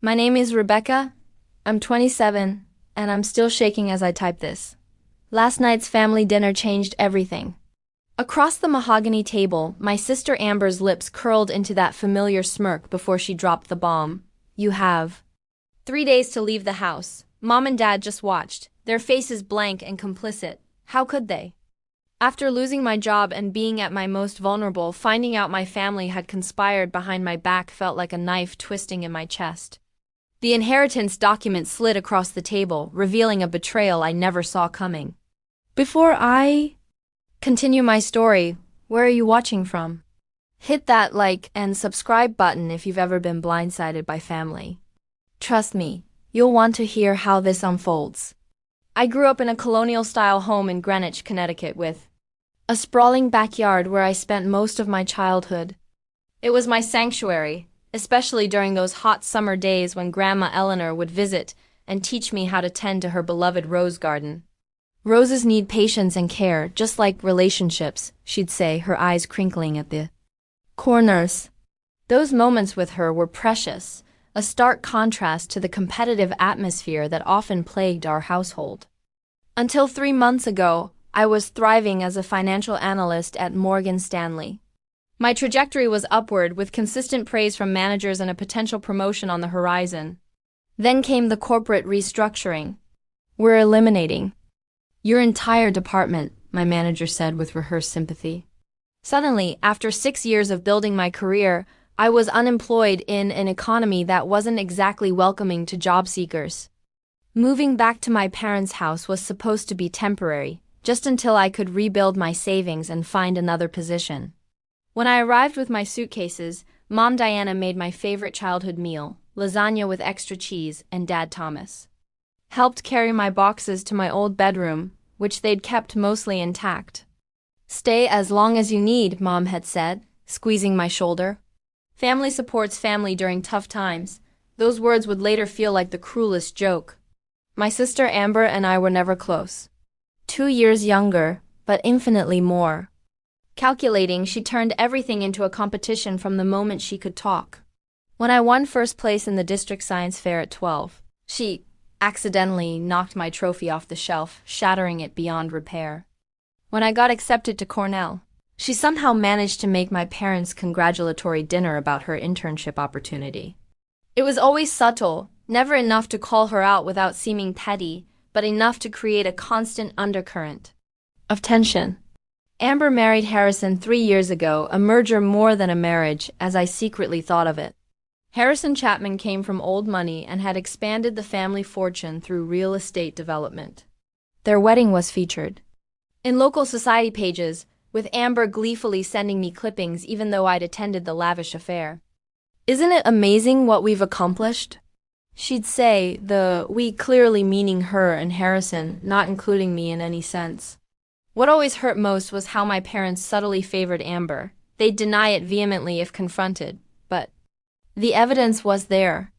My name is Rebecca. I'm 27, and I'm still shaking as I type this. Last night's family dinner changed everything. Across the mahogany table, my sister Amber's lips curled into that familiar smirk before she dropped the bomb. You have 3 days to leave the house. Mom and Dad just watched, their faces blank and complicit. How could they? After losing my job and being at my most vulnerable, finding out my family had conspired behind my back felt like a knife twisting in my chest. The inheritance document slid across the table, revealing a betrayal I never saw coming. Before I continue my story, where are you watching from? Hit that like and subscribe button if you've ever been blindsided by family. Trust me, you'll want to hear how this unfolds. I grew up in a colonial-style home in Greenwich, Connecticut with a sprawling backyard where I spent most of my childhood. It was my sanctuary, especially during those hot summer days when Grandma Eleanor would visit and teach me how to tend to her beloved rose garden. Roses need patience and care, just like relationships, she'd say, her eyes crinkling at the corners. Those moments with her were precious, a stark contrast to the competitive atmosphere that often plagued our household. Until 3 months ago, I was thriving as a financial analyst at Morgan Stanley. My trajectory was upward, with consistent praise from managers and a potential promotion on the horizon. Then came the corporate restructuring. We're eliminating your entire department, my manager said with rehearsed sympathy. Suddenly, after 6 years of building my career, I was unemployed in an economy that wasn't exactly welcoming to job seekers. Moving back to my parents' house was supposed to be temporary, just until I could rebuild my savings and find another position. When I arrived with my suitcases, Mom Diana made my favorite childhood meal, lasagna with extra cheese, and Dad Thomas helped carry my boxes to my old bedroom, which they'd kept mostly intact. Stay as long as you need, Mom had said, squeezing my shoulder. Family supports family during tough times. Those words would later feel like the cruelest joke. My sister Amber and I were never close. 2 years younger, but infinitely more. Calculating, she turned everything into a competition from the moment she could talk. When I won first place in the district science fair at 12, she accidentally knocked my trophy off the shelf, shattering it beyond repair. When I got accepted to Cornell, she somehow managed to make my parents' congratulatory dinner about her internship opportunity. It was always subtle, never enough to call her out without seeming petty, but enough to create a constant undercurrent of tension. Amber married Harrison 3 years ago, a merger more than a marriage, as I secretly thought of it. Harrison Chapman came from old money and had expanded the family fortune through real estate development. Their wedding was featured in local society pages, with Amber gleefully sending me clippings even though I'd attended the lavish affair. Isn't it amazing what we've accomplished? She'd say, the we clearly meaning her and Harrison, not including me in any sense. What always hurt most was how my parents subtly favored Amber. They'd deny it vehemently if confronted, but the evidence was there.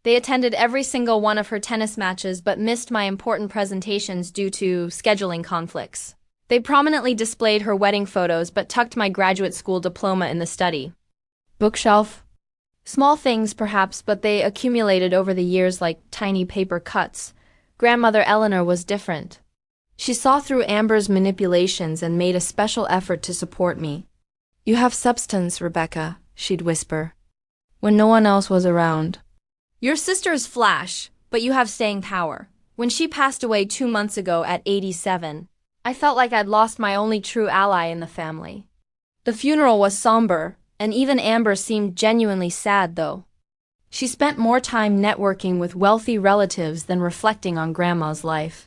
They attended every single one of her tennis matches but missed my important presentations due to scheduling conflicts. They prominently displayed her wedding photos but tucked my graduate school diploma in the study bookshelf. Small things, perhaps, but they accumulated over the years like tiny paper cuts. Grandmother Eleanor was different. She saw through Amber's manipulations and made a special effort to support me. You have substance, Rebecca, she'd whisper, when no one else was around. Your sister's flash, but you have staying power. When she passed away 2 months ago at 87, I felt like I'd lost my only true ally in the family. The funeral was somber, and even Amber seemed genuinely sad, though. She spent more time networking with wealthy relatives than reflecting on Grandma's life.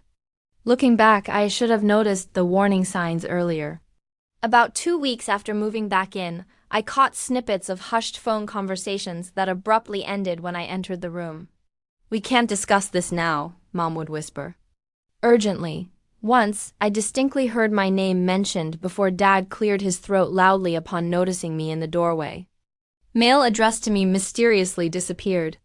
Looking back, I should have noticed the warning signs earlier. About 2 weeks after moving back in, I caught snippets of hushed phone conversations that abruptly ended when I entered the room. We can't discuss this now, Mom would whisper urgently. Once, I distinctly heard my name mentioned before Dad cleared his throat loudly upon noticing me in the doorway. Mail addressed to me mysteriously disappeared.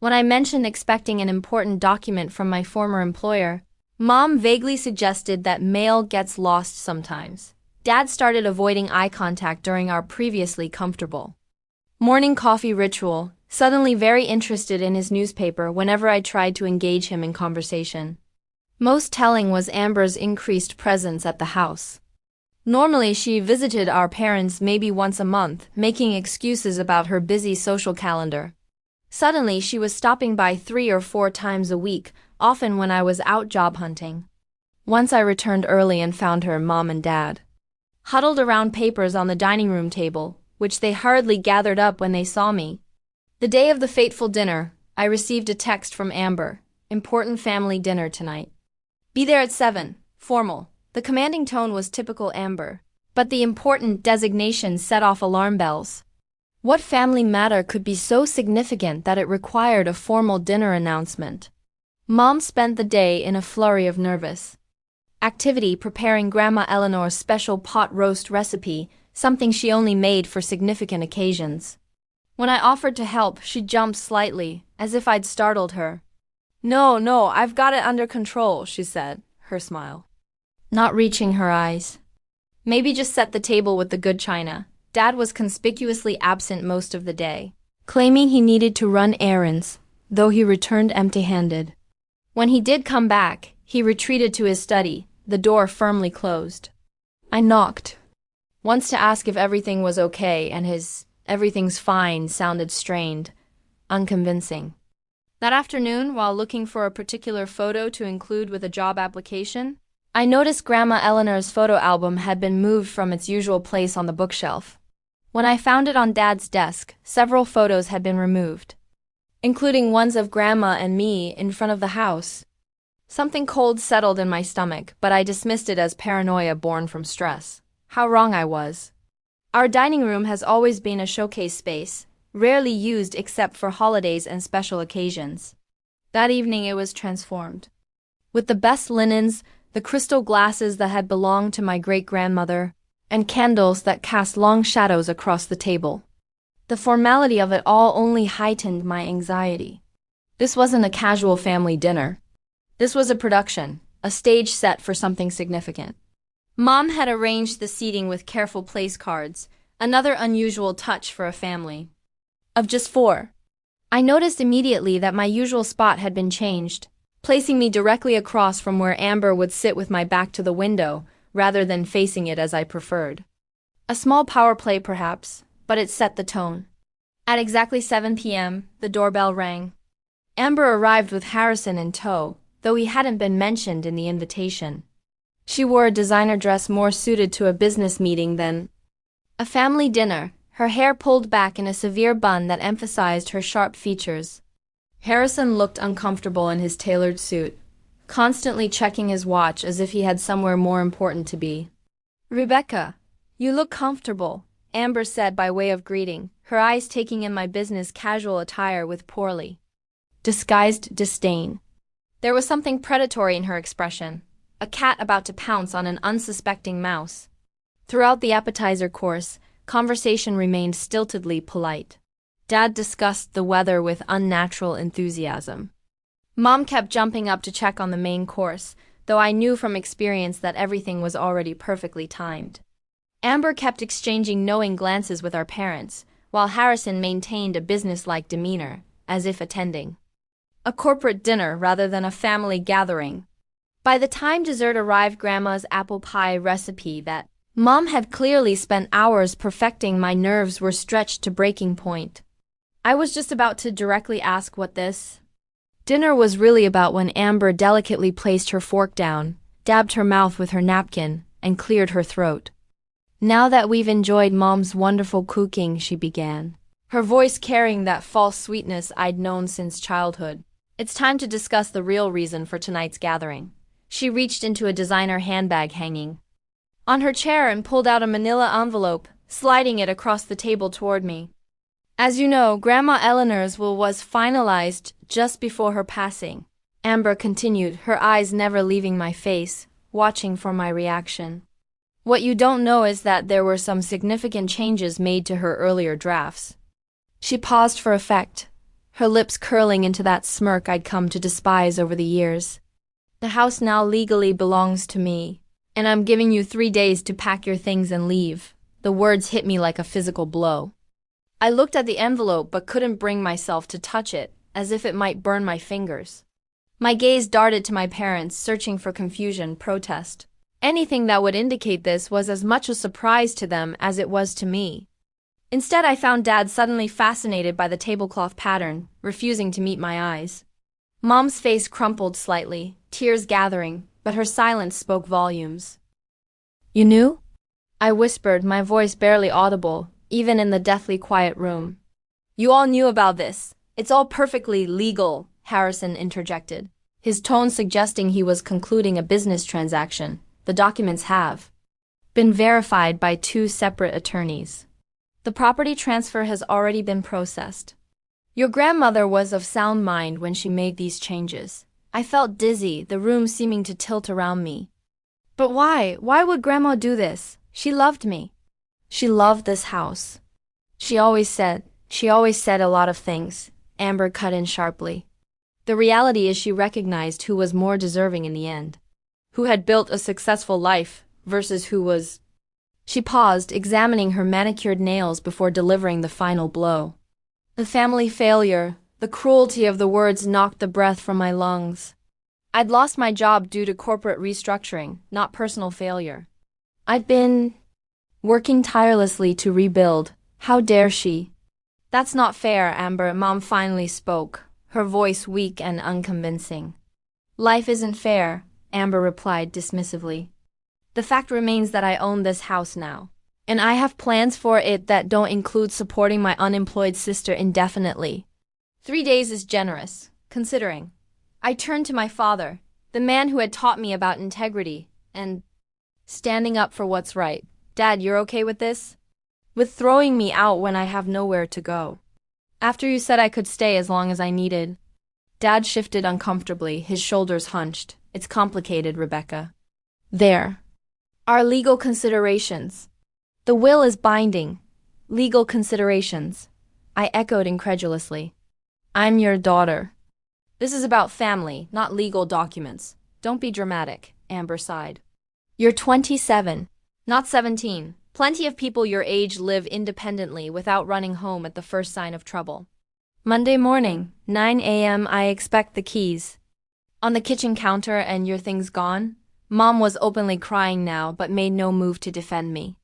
When I mentioned expecting an important document from my former employer, Mom vaguely suggested that mail gets lost sometimes. Dad started avoiding eye contact during our previously comfortable morning coffee ritual, suddenly very interested in his newspaper whenever I tried to engage him in conversation. Most telling was Amber's increased presence at the house. Normally she visited our parents maybe once a month, making excuses about her busy social calendar. Suddenly she was stopping by 3 or 4 times a week, often when I was out job hunting. Once I returned early and found her mom and dad huddled around papers on the dining room table, which they hurriedly gathered up when they saw me. The day of the fateful dinner, I received a text from Amber. Important family dinner tonight. Be there at 7, formal. The commanding tone was typical Amber, but the important designation set off alarm bells. What family matter could be so significant that it required a formal dinner announcement? Mom spent the day in a flurry of nervous activity preparing Grandma Eleanor's special pot roast recipe, something she only made for significant occasions. When I offered to help, she jumped slightly, as if I'd startled her. No, I've got it under control, she said, her smile not reaching her eyes. Maybe just set the table with the good china. Dad was conspicuously absent most of the day, claiming he needed to run errands, though he returned empty-handed. When he did come back, he retreated to his study, the door firmly closed. I knocked once to ask if everything was okay, and his "everything's fine" sounded strained, unconvincing. That afternoon, while looking for a particular photo to include with a job application, I noticed Grandma Eleanor's photo album had been moved from its usual place on the bookshelf. When I found it on Dad's desk, several photos had been removed, including ones of Grandma and me in front of the house. Something cold settled in my stomach, but I dismissed it as paranoia born from stress. How wrong I was. Our dining room has always been a showcase space, rarely used except for holidays and special occasions. That evening it was transformed. With the best linens, the crystal glasses that had belonged to my great-grandmother, and candles that cast long shadows across the table. The formality of it all only heightened my anxiety. This wasn't a casual family dinner. This was a production, a stage set for something significant. Mom had arranged the seating with careful place cards, another unusual touch for a family of just 4. I noticed immediately that my usual spot had been changed, placing me directly across from where Amber would sit with my back to the window, rather than facing it as I preferred. A small power play perhaps, but it set the tone. At exactly 7 p.m., the doorbell rang. Amber arrived with Harrison in tow, though he hadn't been mentioned in the invitation. She wore a designer dress more suited to a business meeting than a family dinner, her hair pulled back in a severe bun that emphasized her sharp features. Harrison looked uncomfortable in his tailored suit, constantly checking his watch as if he had somewhere more important to be. "Rebecca, you look comfortable," Amber said by way of greeting, her eyes taking in my business casual attire with poorly disguised disdain. There was something predatory in her expression, a cat about to pounce on an unsuspecting mouse. Throughout the appetizer course, conversation remained stiltedly polite. Dad discussed the weather with unnatural enthusiasm. Mom kept jumping up to check on the main course, though I knew from experience that everything was already perfectly timed. Amber kept exchanging knowing glances with our parents, while Harrison maintained a businesslike demeanor, as if attending a corporate dinner rather than a family gathering. By the time dessert arrived, Grandma's apple pie recipe that Mom had clearly spent hours perfecting, my nerves were stretched to breaking point. I was just about to directly ask what this dinner was really about when Amber delicately placed her fork down, dabbed her mouth with her napkin, and cleared her throat. "Now that we've enjoyed Mom's wonderful cooking," she began, her voice carrying that false sweetness I'd known since childhood, "it's time to discuss the real reason for tonight's gathering." She reached into a designer handbag hanging on her chair and pulled out a manila envelope, sliding it across the table toward me. "As you know, Grandma Eleanor's will was finalized just before her passing," Amber continued, her eyes never leaving my face, watching for my reaction. "What you don't know is that there were some significant changes made to her earlier drafts." She paused for effect, her lips curling into that smirk I'd come to despise over the years. "The house now legally belongs to me, and I'm giving you 3 days to pack your things and leave." The words hit me like a physical blow. I looked at the envelope but couldn't bring myself to touch it, as if it might burn my fingers. My gaze darted to my parents, searching for confusion, protest. Anything that would indicate this was as much a surprise to them as it was to me. Instead, I found Dad suddenly fascinated by the tablecloth pattern, refusing to meet my eyes. Mom's face crumpled slightly, tears gathering, but her silence spoke volumes. "You knew?" I whispered, my voice barely audible, even in the deathly quiet room. "You all knew about this. It's all perfectly legal," Harrison interjected, his tone suggesting he was concluding a business transaction. "The documents have been verified by 2 separate attorneys. The property transfer has already been processed. Your grandmother was of sound mind when she made these changes." I felt dizzy, the room seeming to tilt around me. "But why? Why would Grandma do this? She loved me. She loved this house. She always said a lot of things," Amber cut in sharply. "The reality is she recognized who was more deserving in the end. Who had built a successful life versus who was—" She paused, examining her manicured nails before delivering the final blow. The family failure, the cruelty of the words knocked the breath from my lungs. I'd lost my job due to corporate restructuring, not personal failure. I'd been working tirelessly to rebuild. How dare she? "That's not fair, Amber," Mom finally spoke, her voice weak and unconvincing. "Life isn't fair," Amber replied dismissively. "The fact remains that I own this house now, and I have plans for it that don't include supporting my unemployed sister indefinitely. 3 days is generous, considering." I turned to my father, the man who had taught me about integrity and standing up for what's right. "Dad, you're okay with this? With throwing me out when I have nowhere to go? After you said I could stay as long as I needed?" Dad shifted uncomfortably, his shoulders hunched. "It's complicated, Rebecca. There are legal considerations. The will is binding." "Legal considerations?" I echoed incredulously. "I'm your daughter. This is about family, not legal documents. Don't be dramatic," Amber sighed. "You're 27, not 17. Plenty of people your age live independently without running home at the first sign of trouble." "Monday morning, 9 a.m. I expect the keys. On the kitchen counter and your things gone?" Mom was openly crying now, but made no move to defend me.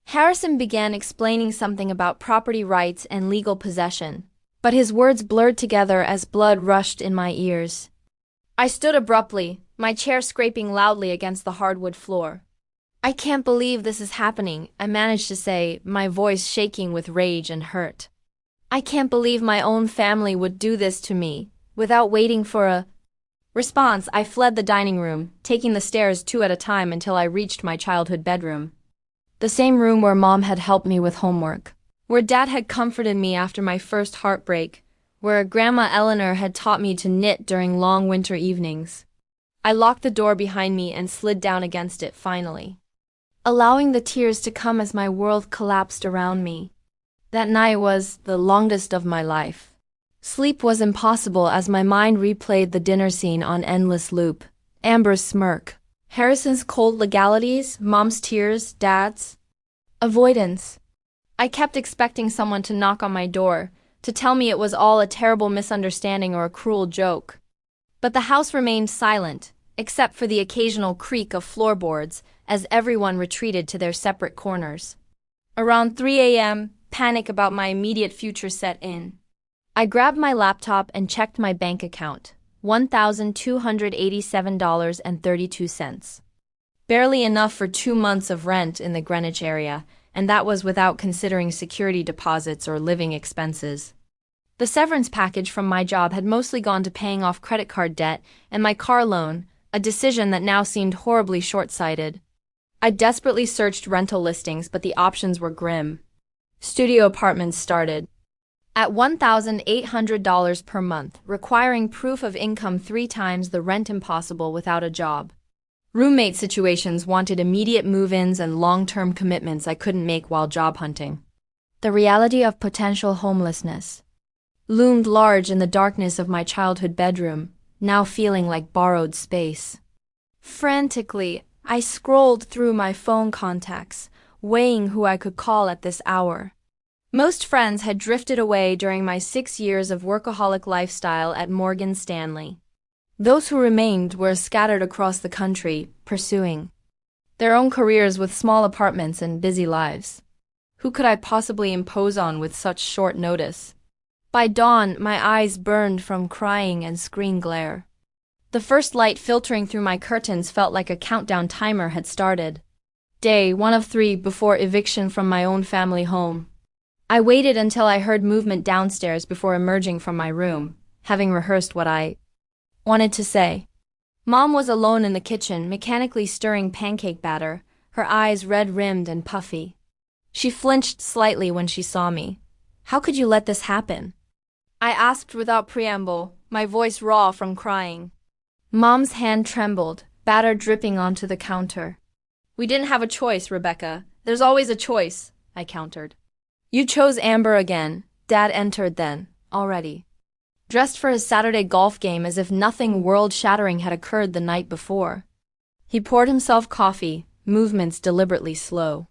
Harrison began explaining something about property rights and legal possession, but his words blurred together as blood rushed in my ears. I stood abruptly, my chair scraping loudly against the hardwood floor. "I can't believe this is happening," I managed to say, my voice shaking with rage and hurt. "I can't believe my own family would do this to me." Without waiting for a response, I fled the dining room, taking the stairs 2 at a time until I reached my childhood bedroom. The same room where Mom had helped me with homework, where Dad had comforted me after my first heartbreak, where Grandma Eleanor had taught me to knit during long winter evenings. I locked the door behind me and slid down against it finally, allowing the tears to come as my world collapsed around me. That night was the longest of my life. Sleep was impossible as my mind replayed the dinner scene on endless loop. Amber's smirk, Harrison's cold legalities, Mom's tears, Dad's avoidance. I kept expecting someone to knock on my door, to tell me it was all a terrible misunderstanding or a cruel joke. But the house remained silent, except for the occasional creak of floorboards as everyone retreated to their separate corners. Around 3 a.m., panic about my immediate future set in. I grabbed my laptop and checked my bank account. $1,287.32. Barely enough for 2 months of rent in the Greenwich area, and that was without considering security deposits or living expenses. The severance package from my job had mostly gone to paying off credit card debt and my car loan, a decision that now seemed horribly short-sighted. I desperately searched rental listings, but the options were grim. Studio apartments started at $1,800 per month, requiring proof of income 3 times the rent, impossible without a job. Roommate situations wanted immediate move-ins and long-term commitments I couldn't make while job hunting. The reality of potential homelessness loomed large in the darkness of my childhood bedroom, now feeling like borrowed space. Frantically, I scrolled through my phone contacts, weighing who I could call at this hour. Most friends had drifted away during my 6 years of workaholic lifestyle at Morgan Stanley. Those who remained were scattered across the country, pursuing their own careers with small apartments and busy lives. Who could I possibly impose on with such short notice? By dawn, my eyes burned from crying and screen glare. The first light filtering through my curtains felt like a countdown timer had started. Day 1 of 3 before eviction from my own family home. I waited until I heard movement downstairs before emerging from my room, having rehearsed what I wanted to say. Mom was alone in the kitchen, mechanically stirring pancake batter, her eyes red-rimmed and puffy. She flinched slightly when she saw me. "How could you let this happen?" I asked without preamble, my voice raw from crying. Mom's hand trembled, batter dripping onto the counter. "We didn't have a choice, Rebecca. There's always a choice," I countered. "You chose Amber again." Dad entered then, already dressed for his Saturday golf game as if nothing world-shattering had occurred the night before. He poured himself coffee, movements deliberately slow.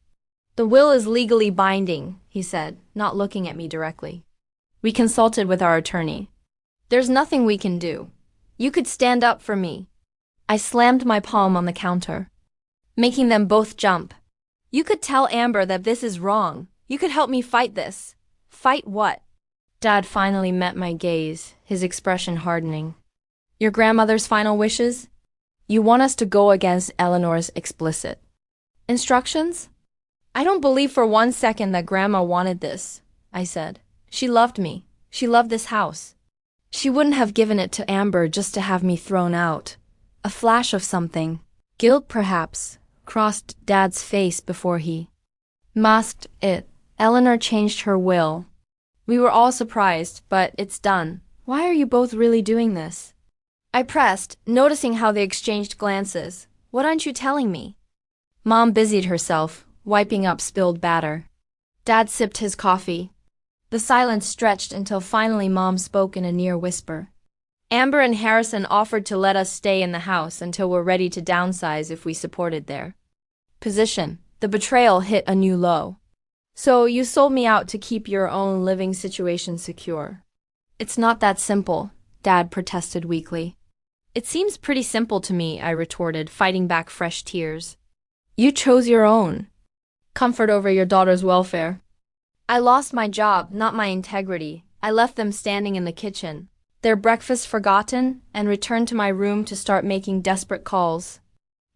"The will is legally binding," he said, not looking at me directly. "We consulted with our attorney. There's nothing we can do. You could stand up for me." I slammed my palm on the counter, making them both jump. "You could tell Amber that this is wrong. You could help me fight this." "Fight what?" Dad finally met my gaze, his expression hardening. "Your grandmother's final wishes? You want us to go against Eleanor's explicit instructions?" "I don't believe for 1 second that Grandma wanted this," I said. "She loved me. She loved this house. She wouldn't have given it to Amber just to have me thrown out." A flash of something, guilt perhaps, crossed Dad's face before he masked it. "Eleanor changed her will. We were all surprised, but it's done. Why are you both really doing this?" I pressed, noticing how they exchanged glances. "What aren't you telling me?" Mom busied herself, wiping up spilled batter. Dad sipped his coffee. The silence stretched until finally Mom spoke in a near whisper. "Amber and Harrison offered to let us stay in the house until we're ready to downsize if we supported their position." The betrayal hit a new low. "So you sold me out to keep your own living situation secure?" "It's not that simple," Dad protested weakly. "It seems pretty simple to me," I retorted, fighting back fresh tears. "You chose your own comfort over your daughter's welfare." "I lost my job, not my integrity." I left them standing in the kitchen, their breakfast forgotten, and returned to my room to start making desperate calls.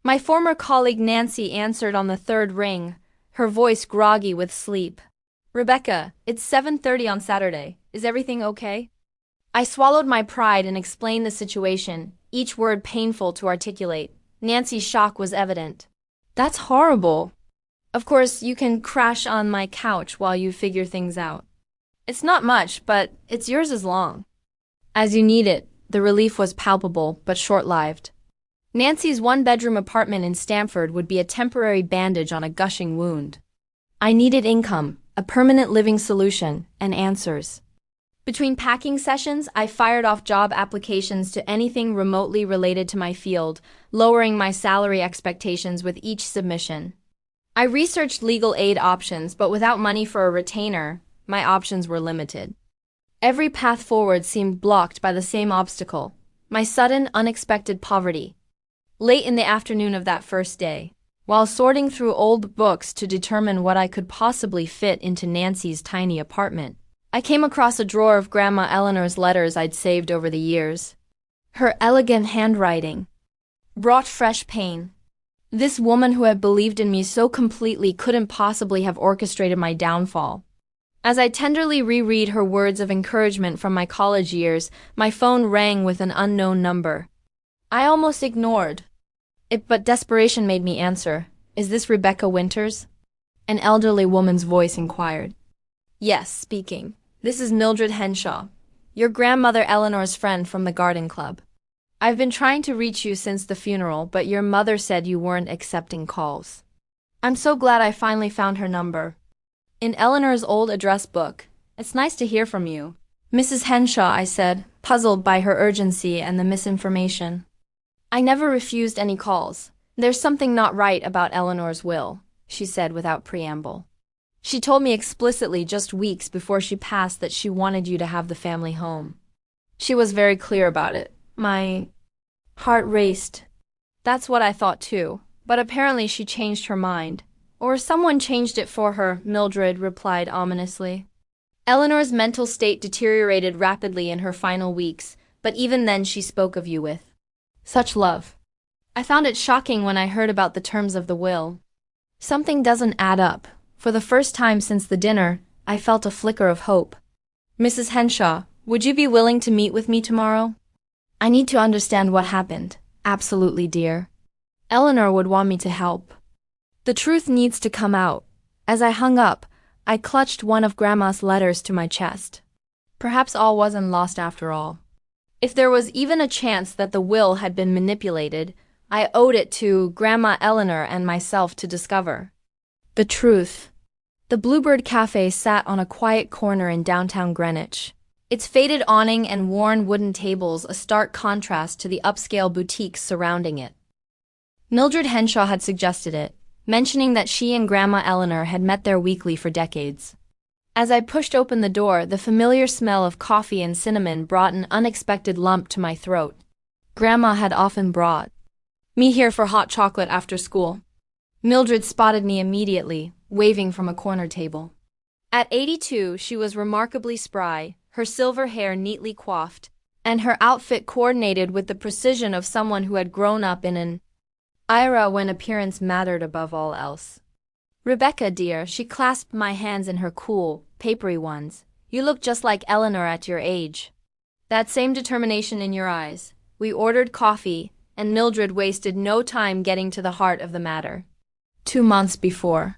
My former colleague Nancy answered on the third ring, her voice groggy with sleep. "Rebecca, it's 7:30 on Saturday. Is everything okay?" I swallowed my pride and explained the situation, each word painful to articulate. Nancy's shock was evident. "That's horrible. Of course, you can crash on my couch while you figure things out. It's not much, but it's yours as long as you need it." The relief was palpable, but short-lived. Nancy's one-bedroom apartment in Stamford would be a temporary bandage on a gushing wound. I needed income, a permanent living solution, and answers. Between packing sessions, I fired off job applications to anything remotely related to my field, lowering my salary expectations with each submission. I researched legal aid options, but without money for a retainer, my options were limited. Every path forward seemed blocked by the same obstacle: my sudden, unexpected poverty. Late in the afternoon of that first day, while sorting through old books to determine what I could possibly fit into Nancy's tiny apartment, I came across a drawer of Grandma Eleanor's letters I'd saved over the years. Her elegant handwriting brought fresh pain. This woman who had believed in me so completely couldn't possibly have orchestrated my downfall. As I tenderly reread her words of encouragement from my college years, my phone rang with an unknown number. I almost ignored it, but desperation made me answer. "Is this Rebecca Winters?" An elderly woman's voice inquired. "Yes, speaking. This is Mildred Henshaw, your grandmother Eleanor's friend from the garden club. I've been trying to reach you since the funeral, but your mother said you weren't accepting calls. I'm so glad I finally found her number in Eleanor's old address book. It's nice to hear from you, Mrs. Henshaw," I said, puzzled by her urgency and the misinformation. "I never refused any calls. There's something not right about Eleanor's will," she said without preamble. She told me explicitly just weeks before she passed that she wanted you to have the family home. She was very clear about it. My heart raced. That's what I thought too, but apparently she changed her mind. Or someone changed it for her, Mildred replied ominously. Eleanor's mental state deteriorated rapidly in her final weeks, but even then she spoke of you with such love. I found it shocking when I heard about the terms of the will. Something doesn't add up. For the first time since the dinner, I felt a flicker of hope. Mrs. Henshaw, would you be willing to meet with me tomorrow? I need to understand what happened. Absolutely, dear. Eleanor would want me to help. The truth needs to come out. As I hung up, I clutched one of Grandma's letters to my chest. Perhaps all wasn't lost after all. If there was even a chance that the will had been manipulated, I owed it to Grandma Eleanor and myself to discover the truth. The Bluebird Cafe sat on a quiet corner in downtown Greenwich. Its faded awning and worn wooden tables a stark contrast to the upscale boutiques surrounding it. Mildred Henshaw had suggested it, mentioning that she and Grandma Eleanor had met there weekly for decades. As I pushed open the door, the familiar smell of coffee and cinnamon brought an unexpected lump to my throat. Grandma had often brought me here for hot chocolate after school. Mildred spotted me immediately, waving from a corner table. At 82, she was remarkably spry, her silver hair neatly coiffed, and her outfit coordinated with the precision of someone who had grown up in an era when appearance mattered above all else. Rebecca, dear, she clasped my hands in her cool, papery ones. You look just like Eleanor at your age. That same determination in your eyes. We ordered coffee, and Mildred wasted no time getting to the heart of the matter. 2 months before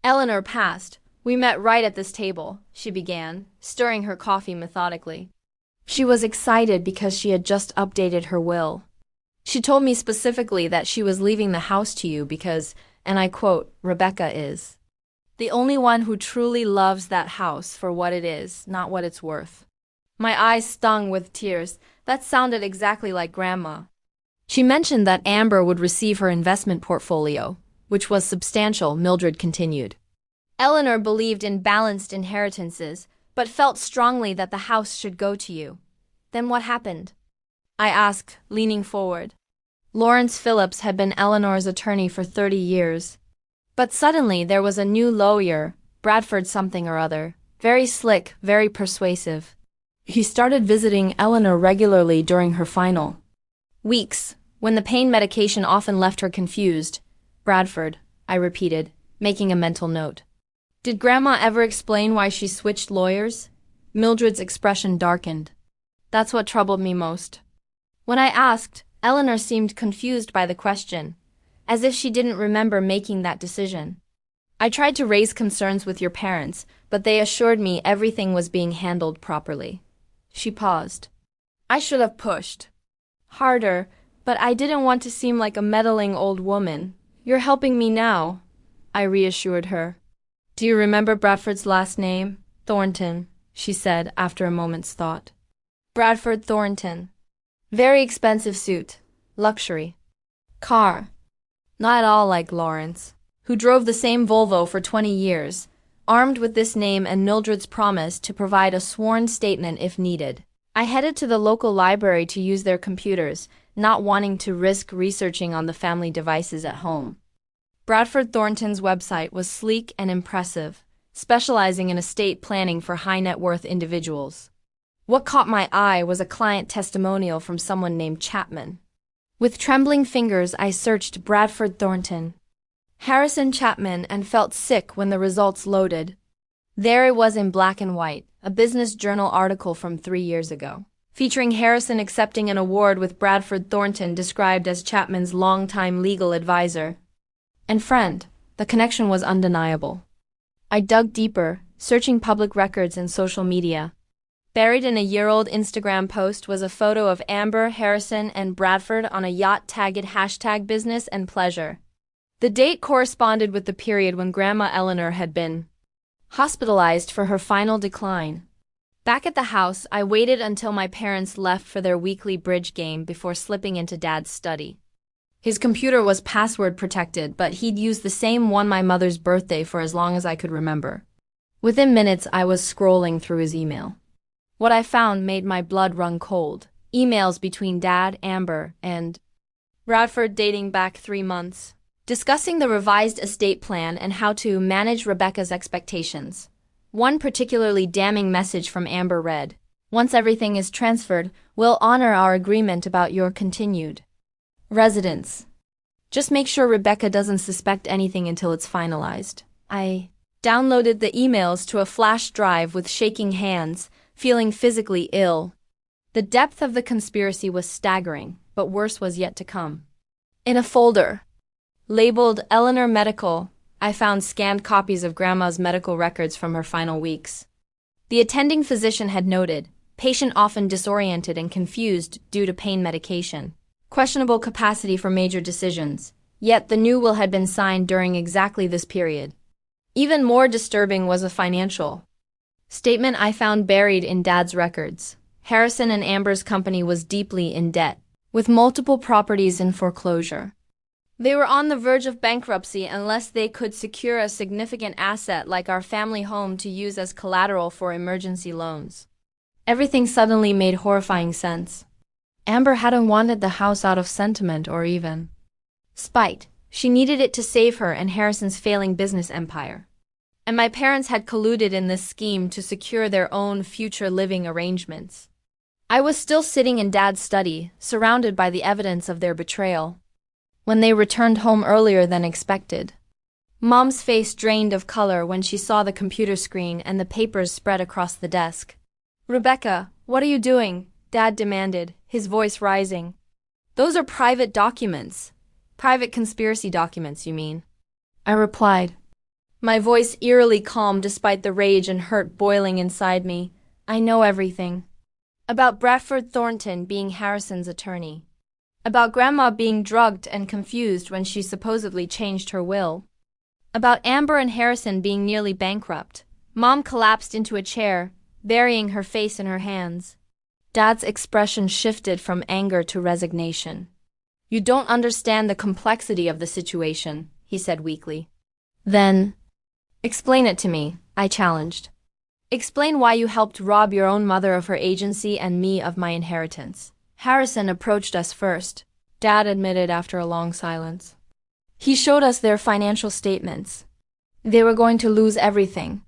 Eleanor passed, we met right at this table, she began, stirring her coffee methodically. She was excited because she had just updated her will. She told me specifically that she was leaving the house to you because, and I quote, Rebecca is the only one who truly loves that house for what it is, not what it's worth. My eyes stung with tears. That sounded exactly like Grandma. She mentioned that Amber would receive her investment portfolio, which was substantial, Mildred continued. Eleanor believed in balanced inheritances, but felt strongly that the house should go to you. Then what happened? I asked, leaning forward. Lawrence Phillips had been Eleanor's attorney for 30 years. But suddenly there was a new lawyer, Bradford something or other, very slick, very persuasive. He started visiting Eleanor regularly during her final weeks, when the pain medication often left her confused. Bradford, I repeated, making a mental note. Did Grandma ever explain why she switched lawyers? Mildred's expression darkened. That's what troubled me most. When I asked, Eleanor seemed confused by the question, as if she didn't remember making that decision. I tried to raise concerns with your parents, but they assured me everything was being handled properly. She paused. I should have pushed harder, but I didn't want to seem like a meddling old woman. You're helping me now, I reassured her. Do you remember Bradford's last name? Thornton, she said after a moment's thought. Bradford Thornton. Very expensive suit. Luxury. Car. Not at all like Lawrence, who drove the same Volvo for 20 years, armed with this name and Mildred's promise to provide a sworn statement if needed. I headed to the local library to use their computers, not wanting to risk researching on the family devices at home. Bradford Thornton's website was sleek and impressive, specializing in estate planning for high-net-worth individuals. What caught my eye was a client testimonial from someone named Chapman. With trembling fingers, I searched Bradford Thornton, Harrison Chapman, and felt sick when the results loaded. There it was in black and white, a Business Journal article from 3 years ago, featuring Harrison accepting an award with Bradford Thornton described as Chapman's longtime legal advisor and friend. The connection was undeniable. I dug deeper, searching public records and social media. Buried in a year-old Instagram post was a photo of Amber, Harrison, and Bradford on a yacht tagged #business and pleasure. The date corresponded with the period when Grandma Eleanor had been hospitalized for her final decline. Back at the house, I waited until my parents left for their weekly bridge game before slipping into Dad's study. His computer was password protected, but he'd used the same one my mother's birthday for as long as I could remember. Within minutes, I was scrolling through his email. What I found made my blood run cold. Emails between Dad, Amber, and Bradford dating back 3 months, discussing the revised estate plan and how to manage Rebecca's expectations. One particularly damning message from Amber read, "Once everything is transferred, we'll honor our agreement about your continued residence. Just make sure Rebecca doesn't suspect anything until it's finalized." I downloaded the emails to a flash drive with shaking hands, feeling physically ill. The depth of the conspiracy was staggering, but worse was yet to come. In a folder labeled Eleanor Medical, I found scanned copies of Grandma's medical records from her final weeks. The attending physician had noted, patient often disoriented and confused due to pain medication. Questionable capacity for major decisions. Yet the new will had been signed during exactly this period. Even more disturbing was a financial statement I found buried in Dad's records. Harrison and Amber's company was deeply in debt, with multiple properties in foreclosure. They were on the verge of bankruptcy unless they could secure a significant asset like our family home to use as collateral for emergency loans. Everything suddenly made horrifying sense. Amber hadn't wanted the house out of sentiment or even spite. She needed it to save her and Harrison's failing business empire. And my parents had colluded in this scheme to secure their own future living arrangements. I was still sitting in Dad's study, surrounded by the evidence of their betrayal, when they returned home earlier than expected. Mom's face drained of color when she saw the computer screen and the papers spread across the desk. "Rebecca, what are you doing?" Dad demanded, his voice rising. "Those are private documents." "Private conspiracy documents, you mean?" I replied, my voice eerily calm despite the rage and hurt boiling inside me. "I know everything. About Bradford Thornton being Harrison's attorney. About Grandma being drugged and confused when she supposedly changed her will. About Amber and Harrison being nearly bankrupt." Mom collapsed into a chair, burying her face in her hands. Dad's expression shifted from anger to resignation. "You don't understand the complexity of the situation," he said weakly. "Then, explain it to me," I challenged. "Explain why you helped rob your own mother of her agency and me of my inheritance." "Harrison approached us first," Dad admitted after a long silence. "He showed us their financial statements. They were going to lose everything.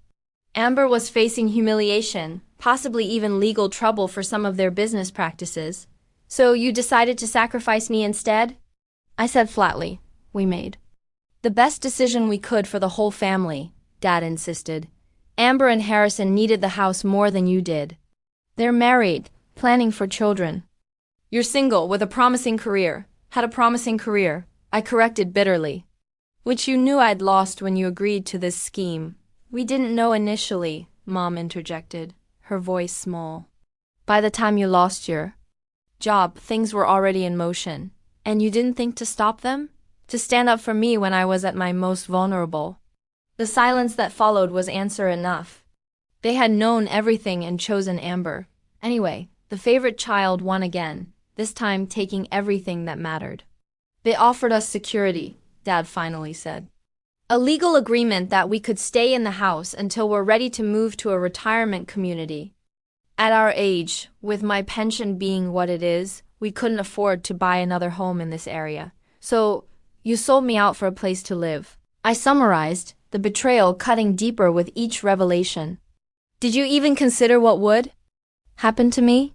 Amber was facing humiliation, possibly even legal trouble for some of their business practices. So you decided to sacrifice me instead?" I said flatly, "We made the best decision we could for the whole family," Dad insisted. "Amber and Harrison needed the house more than you did. They're married, planning for children. You're single with a promising career, had a promising career," I corrected bitterly. "Which you knew I'd lost when you agreed to this scheme." "We didn't know initially," Mom interjected, her voice small. "By the time you lost your job, things were already in motion. And you didn't think to stop them? To stand up for me when I was at my most vulnerable?" The silence that followed was answer enough. They had known everything and chosen Amber. Anyway, the favorite child won again, this time taking everything that mattered. "They offered us security," Dad finally said. "A legal agreement that we could stay in the house until we're ready to move to a retirement community. At our age, with my pension being what it is, we couldn't afford to buy another home in this area. So, you sold me out for a place to live." I summarized, the betrayal cutting deeper with each revelation. "Did you even consider what would happen to me?"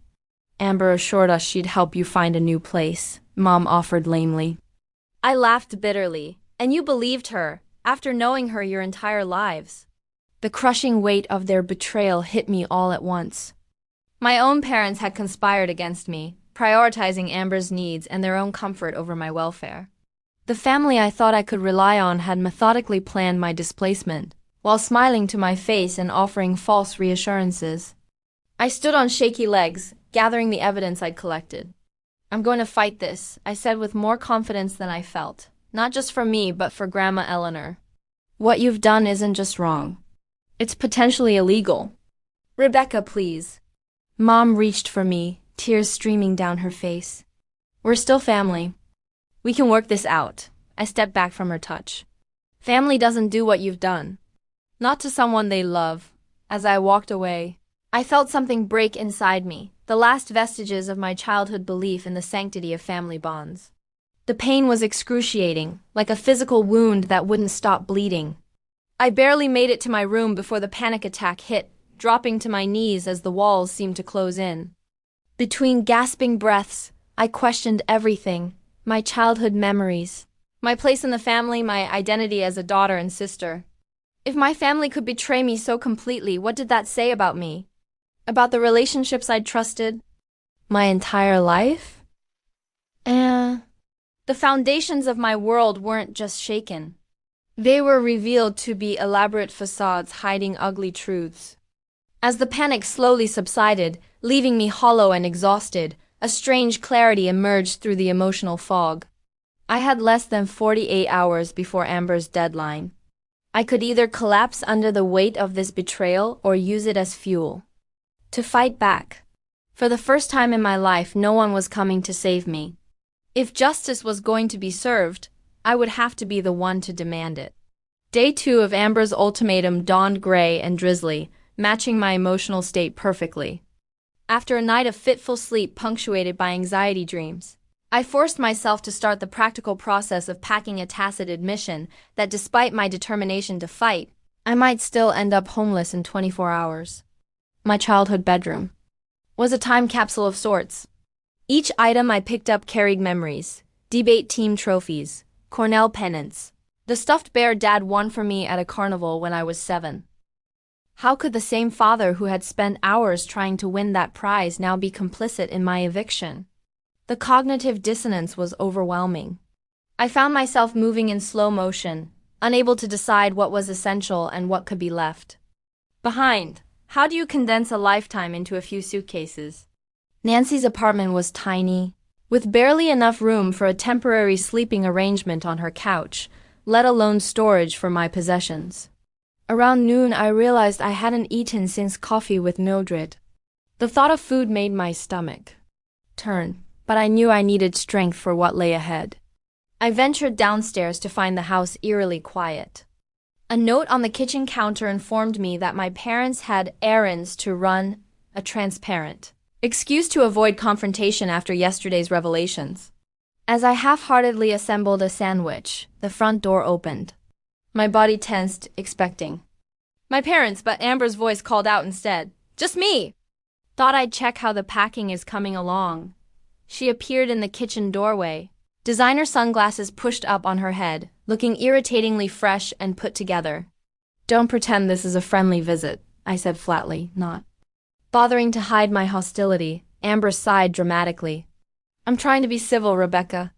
"Amber assured us she'd help you find a new place," Mom offered lamely. I laughed bitterly. "And you believed her, after knowing her your entire lives?" The crushing weight of their betrayal hit me all at once. My own parents had conspired against me, prioritizing Amber's needs and their own comfort over my welfare. The family I thought I could rely on had methodically planned my displacement, while smiling to my face and offering false reassurances. I stood on shaky legs, gathering the evidence I'd collected. "I'm going to fight this," I said with more confidence than I felt. "Not just for me, but for Grandma Eleanor. What you've done isn't just wrong. It's potentially illegal." "Rebecca, please." Mom reached for me, tears streaming down her face. "We're still family. We can work this out. I stepped back from her touch. Family doesn't do what you've done. Not to someone they love. As I walked away, I felt something break inside me, the last vestiges of my childhood belief in the sanctity of family bonds. The pain was excruciating, like a physical wound that wouldn't stop bleeding. I barely made it to my room before the panic attack hit, dropping to my knees as the walls seemed to close in. Between gasping breaths, I questioned everything, my childhood memories, my place in the family, my identity as a daughter and sister. If my family could betray me so completely, what did that say about me? About the relationships I'd trusted? My entire life? The foundations of my world weren't just shaken. They were revealed to be elaborate facades hiding ugly truths. As the panic slowly subsided, leaving me hollow and exhausted, a strange clarity emerged through the emotional fog. I had less than 48 hours before Amber's deadline. I could either collapse under the weight of this betrayal or use it as fuel to fight back. For the first time in my life, no one was coming to save me. If justice was going to be served, I would have to be the one to demand it. Day 2 of Amber's ultimatum dawned gray and drizzly, matching my emotional state perfectly. After a night of fitful sleep punctuated by anxiety dreams, I forced myself to start the practical process of packing a tacit admission that despite my determination to fight, I might still end up homeless in 24 hours. My childhood bedroom was a time capsule of sorts. Each item I picked up carried memories, debate team trophies, Cornell pennants, the stuffed bear Dad won for me at a carnival when I was 7. How could the same father who had spent hours trying to win that prize now be complicit in my eviction? The cognitive dissonance was overwhelming. I found myself moving in slow motion, unable to decide what was essential and what could be left behind. How do you condense a lifetime into a few suitcases? Nancy's apartment was tiny, with barely enough room for a temporary sleeping arrangement on her couch, let alone storage for my possessions. Around noon, I realized I hadn't eaten since coffee with Mildred. The thought of food made my stomach turn, but I knew I needed strength for what lay ahead. I ventured downstairs to find the house eerily quiet. A note on the kitchen counter informed me that my parents had errands to run, a transparent excuse to avoid confrontation after yesterday's revelations. As I half-heartedly assembled a sandwich, the front door opened. My body tensed, expecting my parents, but Amber's voice called out instead, "Just me!" Thought I'd check how the packing is coming along. She appeared in the kitchen doorway, designer sunglasses pushed up on her head, looking irritatingly fresh and put together. "Don't pretend this is a friendly visit," I said flatly, not bothering to hide my hostility. Amber sighed dramatically. "I'm trying to be civil, Rebecca.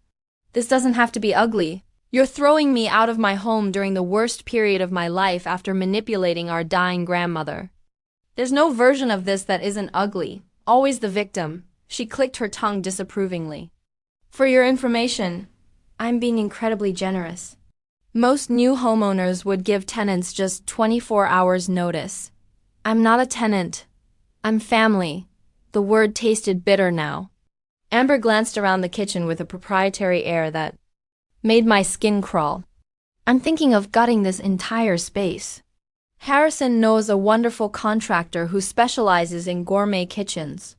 This doesn't have to be ugly. You're throwing me out of my home during the worst period of my life after manipulating our dying grandmother. There's no version of this that isn't ugly, always the victim." She clicked her tongue disapprovingly. "For your information, I'm being incredibly generous. Most new homeowners would give tenants just 24 hours notice. I'm not a tenant. I'm family." The word tasted bitter now. Amber glanced around the kitchen with a proprietary air that made my skin crawl. "I'm thinking of gutting this entire space. Harrison knows a wonderful contractor who specializes in gourmet kitchens.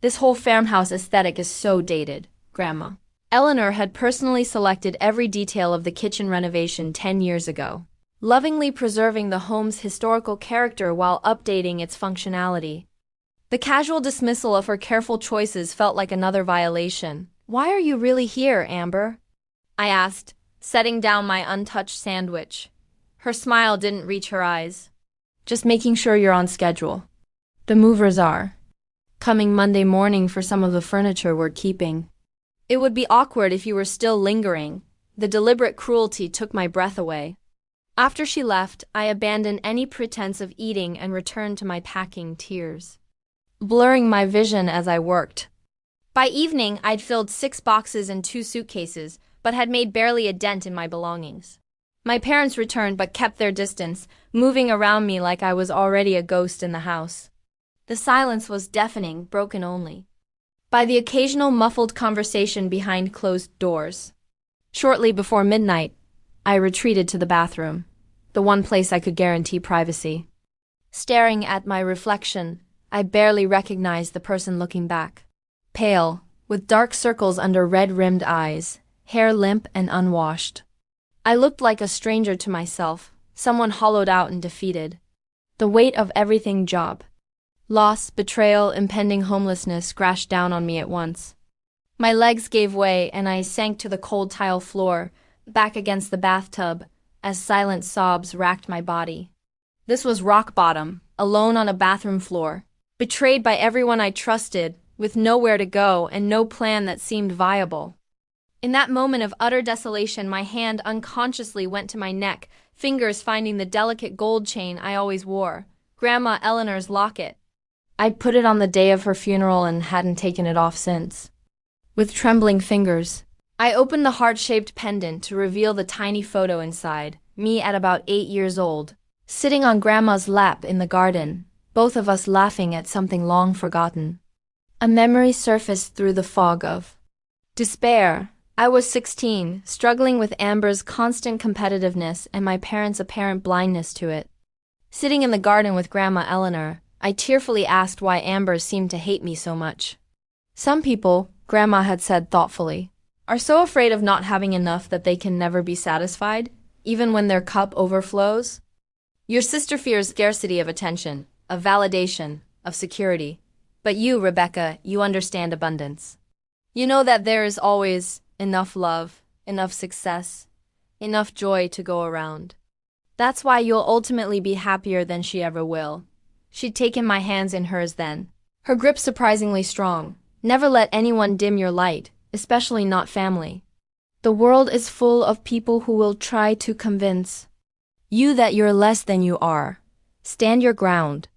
This whole farmhouse aesthetic is so dated, Grandma. Eleanor had personally selected every detail of the kitchen renovation 10 years ago, lovingly preserving the home's historical character while updating its functionality. The casual dismissal of her careful choices felt like another violation. "Why are you really here, Amber?" I asked, setting down my untouched sandwich. Her smile didn't reach her eyes. "Just making sure you're on schedule. The movers are coming Monday morning for some of the furniture we're keeping. It would be awkward if you were still lingering." The deliberate cruelty took my breath away. After she left, I abandoned any pretense of eating and returned to my packing, tears blurring my vision as I worked. By evening, I'd filled 6 boxes and 2 suitcases, but had made barely a dent in my belongings. My parents returned but kept their distance, moving around me like I was already a ghost in the house. The silence was deafening, broken only by the occasional muffled conversation behind closed doors. Shortly before midnight, I retreated to the bathroom, the one place I could guarantee privacy. Staring at my reflection, I barely recognized the person looking back. Pale, with dark circles under red-rimmed eyes, hair limp and unwashed. I looked like a stranger to myself, someone hollowed out and defeated. The weight of everything job, loss, betrayal, impending homelessness crashed down on me at once. My legs gave way and I sank to the cold tile floor, back against the bathtub, as silent sobs racked my body. This was rock bottom, alone on a bathroom floor, betrayed by everyone I trusted, with nowhere to go and no plan that seemed viable. In that moment of utter desolation, my hand unconsciously went to my neck, fingers finding the delicate gold chain I always wore, Grandma Eleanor's locket. I'd put it on the day of her funeral and hadn't taken it off since. With trembling fingers, I opened the heart-shaped pendant to reveal the tiny photo inside, me at about 8 years old, sitting on Grandma's lap in the garden, both of us laughing at something long forgotten. A memory surfaced through the fog of despair. I was 16, struggling with Amber's constant competitiveness and my parents' apparent blindness to it. Sitting in the garden with Grandma Eleanor, I tearfully asked why Amber seemed to hate me so much. Some people, Grandma had said thoughtfully, are so afraid of not having enough that they can never be satisfied, even when their cup overflows. Your sister fears scarcity of attention, of validation, of security. But you, Rebecca, you understand abundance. You know that there is always enough love, enough success, enough joy to go around. That's why you'll ultimately be happier than she ever will. She'd taken my hands in hers then, her grip surprisingly strong. Never let anyone dim your light, especially not family. The world is full of people who will try to convince you that you're less than you are. Stand your ground.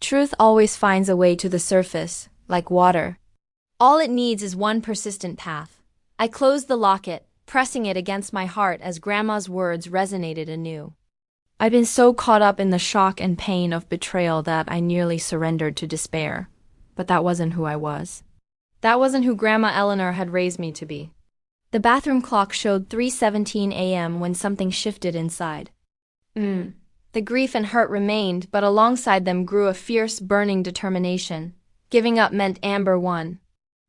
Truth always finds a way to the surface, like water. All it needs is one persistent path. I closed the locket, pressing it against my heart as Grandma's words resonated anew. I'd been so caught up in the shock and pain of betrayal that I nearly surrendered to despair. But that wasn't who I was. That wasn't who Grandma Eleanor had raised me to be. The bathroom clock showed 3:17 a.m. when something shifted inside. The grief and hurt remained, but alongside them grew a fierce, burning determination. Giving up meant Amber won.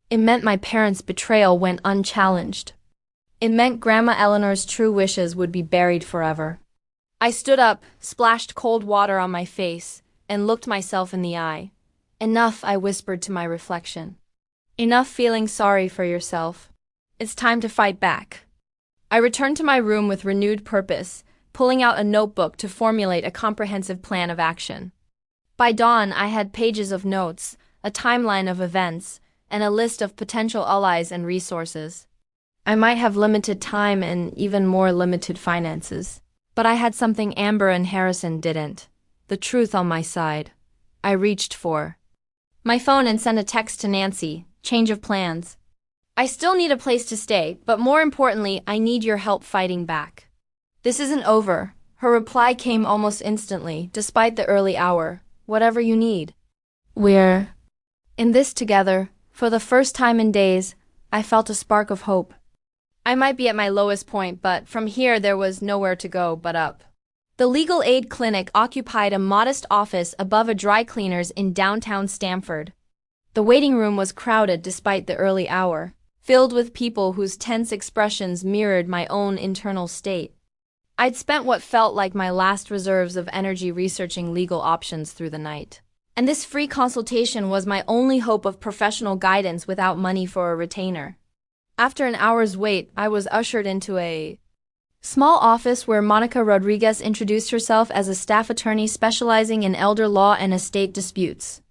It meant my parents' betrayal went unchallenged. It meant Grandma Eleanor's true wishes would be buried forever. I stood up, splashed cold water on my face, and looked myself in the eye. Enough, I whispered to my reflection. Enough feeling sorry for yourself. It's time to fight back. I returned to my room with renewed purpose, pulling out a notebook to formulate a comprehensive plan of action. By dawn, I had pages of notes, a timeline of events, and a list of potential allies and resources. I might have limited time and even more limited finances, but I had something Amber and Harrison didn't: the truth on my side. I reached for my phone and sent a text to Nancy: change of plans. I still need a place to stay, but more importantly, I need your help fighting back. This isn't over. Her reply came almost instantly, despite the early hour. Whatever you need. We're in this together. For the first time in days, I felt a spark of hope. I might be at my lowest point, but from here there was nowhere to go but up. The legal aid clinic occupied a modest office above a dry cleaner's in downtown Stamford. The waiting room was crowded despite the early hour, filled with people whose tense expressions mirrored my own internal state. I'd spent what felt like my last reserves of energy researching legal options through the night. And this free consultation was my only hope of professional guidance without money for a retainer. After an hour's wait, I was ushered into a small office where Monica Rodriguez introduced herself as a staff attorney specializing in elder law and estate disputes.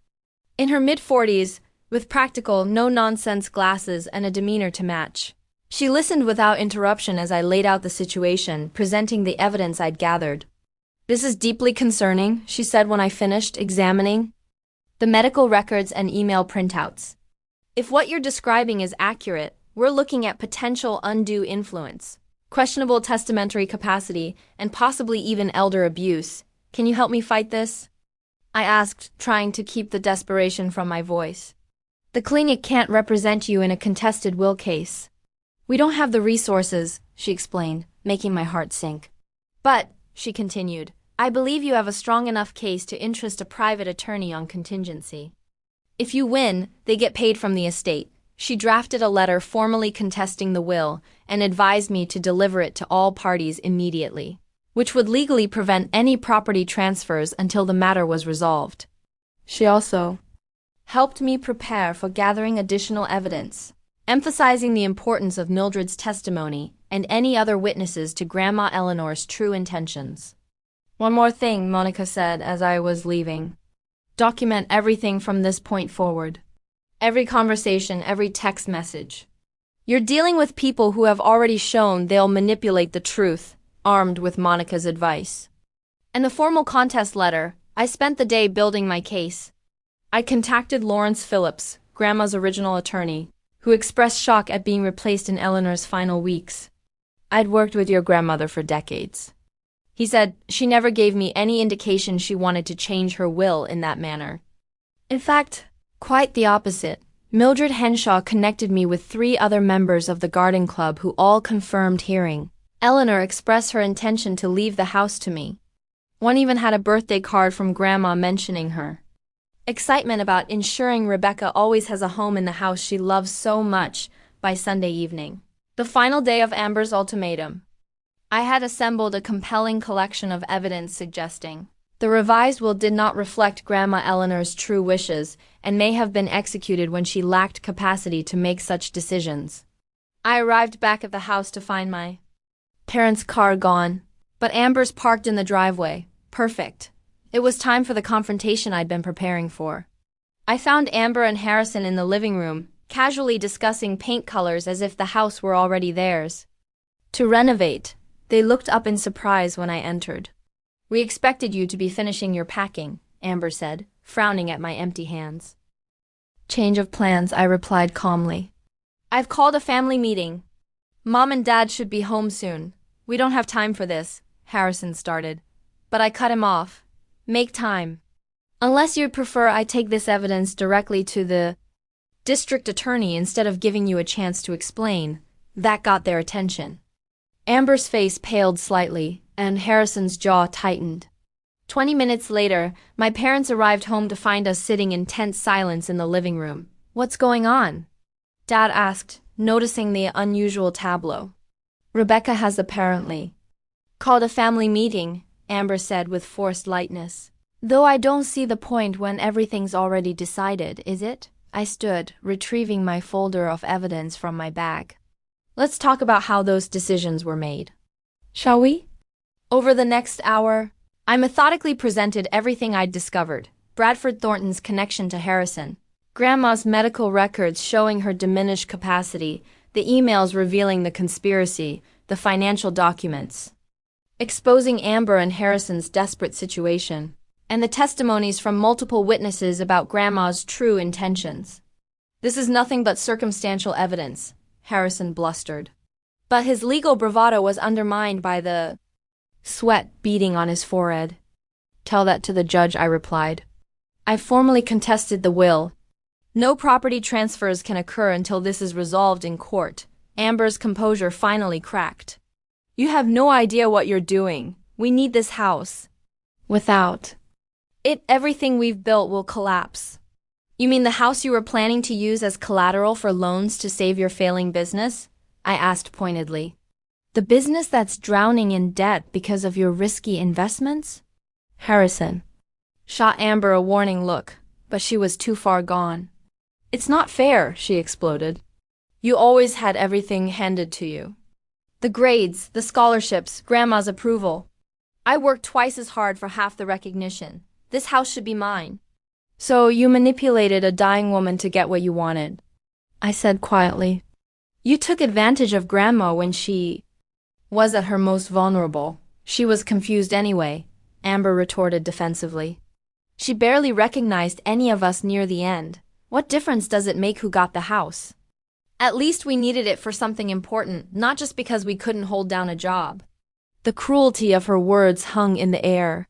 In her mid-40s, with practical, no-nonsense glasses and a demeanor to match, she listened without interruption as I laid out the situation, presenting the evidence I'd gathered. "This is deeply concerning," she said when I finished examining the medical records and email printouts. "If what you're describing is accurate, we're looking at potential undue influence, questionable testamentary capacity, and possibly even elder abuse. Can you help me fight this?" I asked, trying to keep the desperation from my voice. "The clinic can't represent you in a contested will case. We don't have the resources," she explained, making my heart sink. But, she continued, I believe you have a strong enough case to interest a private attorney on contingency. If you win, they get paid from the estate. She drafted a letter formally contesting the will and advised me to deliver it to all parties immediately, which would legally prevent any property transfers until the matter was resolved. She also helped me prepare for gathering additional evidence, emphasizing the importance of Mildred's testimony and any other witnesses to Grandma Eleanor's true intentions. One more thing, Monica said as I was leaving. Document everything from this point forward. Every conversation, every text message. You're dealing with people who have already shown they'll manipulate the truth, armed with Monica's advice. And the formal contest letter, I spent the day building my case. I contacted Lawrence Phillips, Grandma's original attorney, who expressed shock at being replaced in Eleanor's final weeks. I'd worked with your grandmother for decades. He said she never gave me any indication she wanted to change her will in that manner. In fact, quite the opposite. Mildred Henshaw connected me with 3 other members of the garden club who all confirmed hearing Eleanor express her intention to leave the house to me. One even had a birthday card from Grandma mentioning her. Excitement about ensuring Rebecca always has a home in the house she loves so much by Sunday evening, the final day of Amber's ultimatum. I had assembled a compelling collection of evidence suggesting the revised will did not reflect Grandma Eleanor's true wishes and may have been executed when she lacked capacity to make such decisions. I arrived back at the house to find my parents' car gone, but Amber's parked in the driveway. Perfect. It was time for the confrontation I'd been preparing for. I found Amber and Harrison in the living room, casually discussing paint colors as if the house were already theirs to renovate. They looked up in surprise when I entered. We expected you to be finishing your packing, Amber said, frowning at my empty hands. Change of plans, I replied calmly. I've called a family meeting. Mom and Dad should be home soon. We don't have time for this, Harrison started. But I cut him off. Make time. Unless you'd prefer I take this evidence directly to the district attorney instead of giving you a chance to explain. That got their attention. Amber's face paled slightly, and Harrison's jaw tightened. 20 minutes later, my parents arrived home to find us sitting in tense silence in the living room. What's going on? Dad asked, noticing the unusual tableau. Rebecca has apparently called a family meeting, Amber said with forced lightness. Though I don't see the point when everything's already decided, is it? I stood, retrieving my folder of evidence from my bag. Let's talk about how those decisions were made. Shall we? Over the next hour, I methodically presented everything I'd discovered. Bradford Thornton's connection to Harrison, Grandma's medical records showing her diminished capacity, the emails revealing the conspiracy, the financial documents exposing Amber and Harrison's desperate situation, and the testimonies from multiple witnesses about Grandma's true intentions. This is nothing but circumstantial evidence, Harrison blustered. But his legal bravado was undermined by the sweat beading on his forehead. Tell that to the judge, I replied. I formally contested the will. No property transfers can occur until this is resolved in court. Amber's composure finally cracked. You have no idea what you're doing. We need this house. Without it, everything we've built will collapse. You mean the house you were planning to use as collateral for loans to save your failing business? I asked pointedly. The business that's drowning in debt because of your risky investments? Harrison shot Amber a warning look, but she was too far gone. It's not fair, she exploded. You always had everything handed to you. The grades, the scholarships, Grandma's approval. I worked twice as hard for half the recognition. This house should be mine. So you manipulated a dying woman to get what you wanted, I said quietly. You took advantage of Grandma when she was at her most vulnerable. She was confused anyway, Amber retorted defensively. She barely recognized any of us near the end. What difference does it make who got the house? At least we needed it for something important, not just because we couldn't hold down a job. The cruelty of her words hung in the air.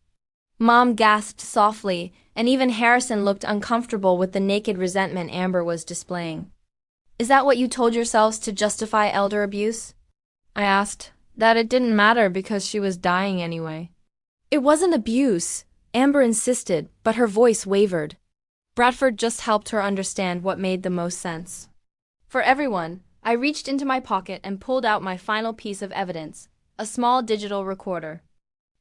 Mom gasped softly, and even Harrison looked uncomfortable with the naked resentment Amber was displaying. Is that what you told yourselves to justify elder abuse? I asked. That it didn't matter because she was dying anyway. It wasn't abuse, Amber insisted, but her voice wavered. Bradford just helped her understand what made the most sense. For everyone, I reached into my pocket and pulled out my final piece of evidence, a small digital recorder.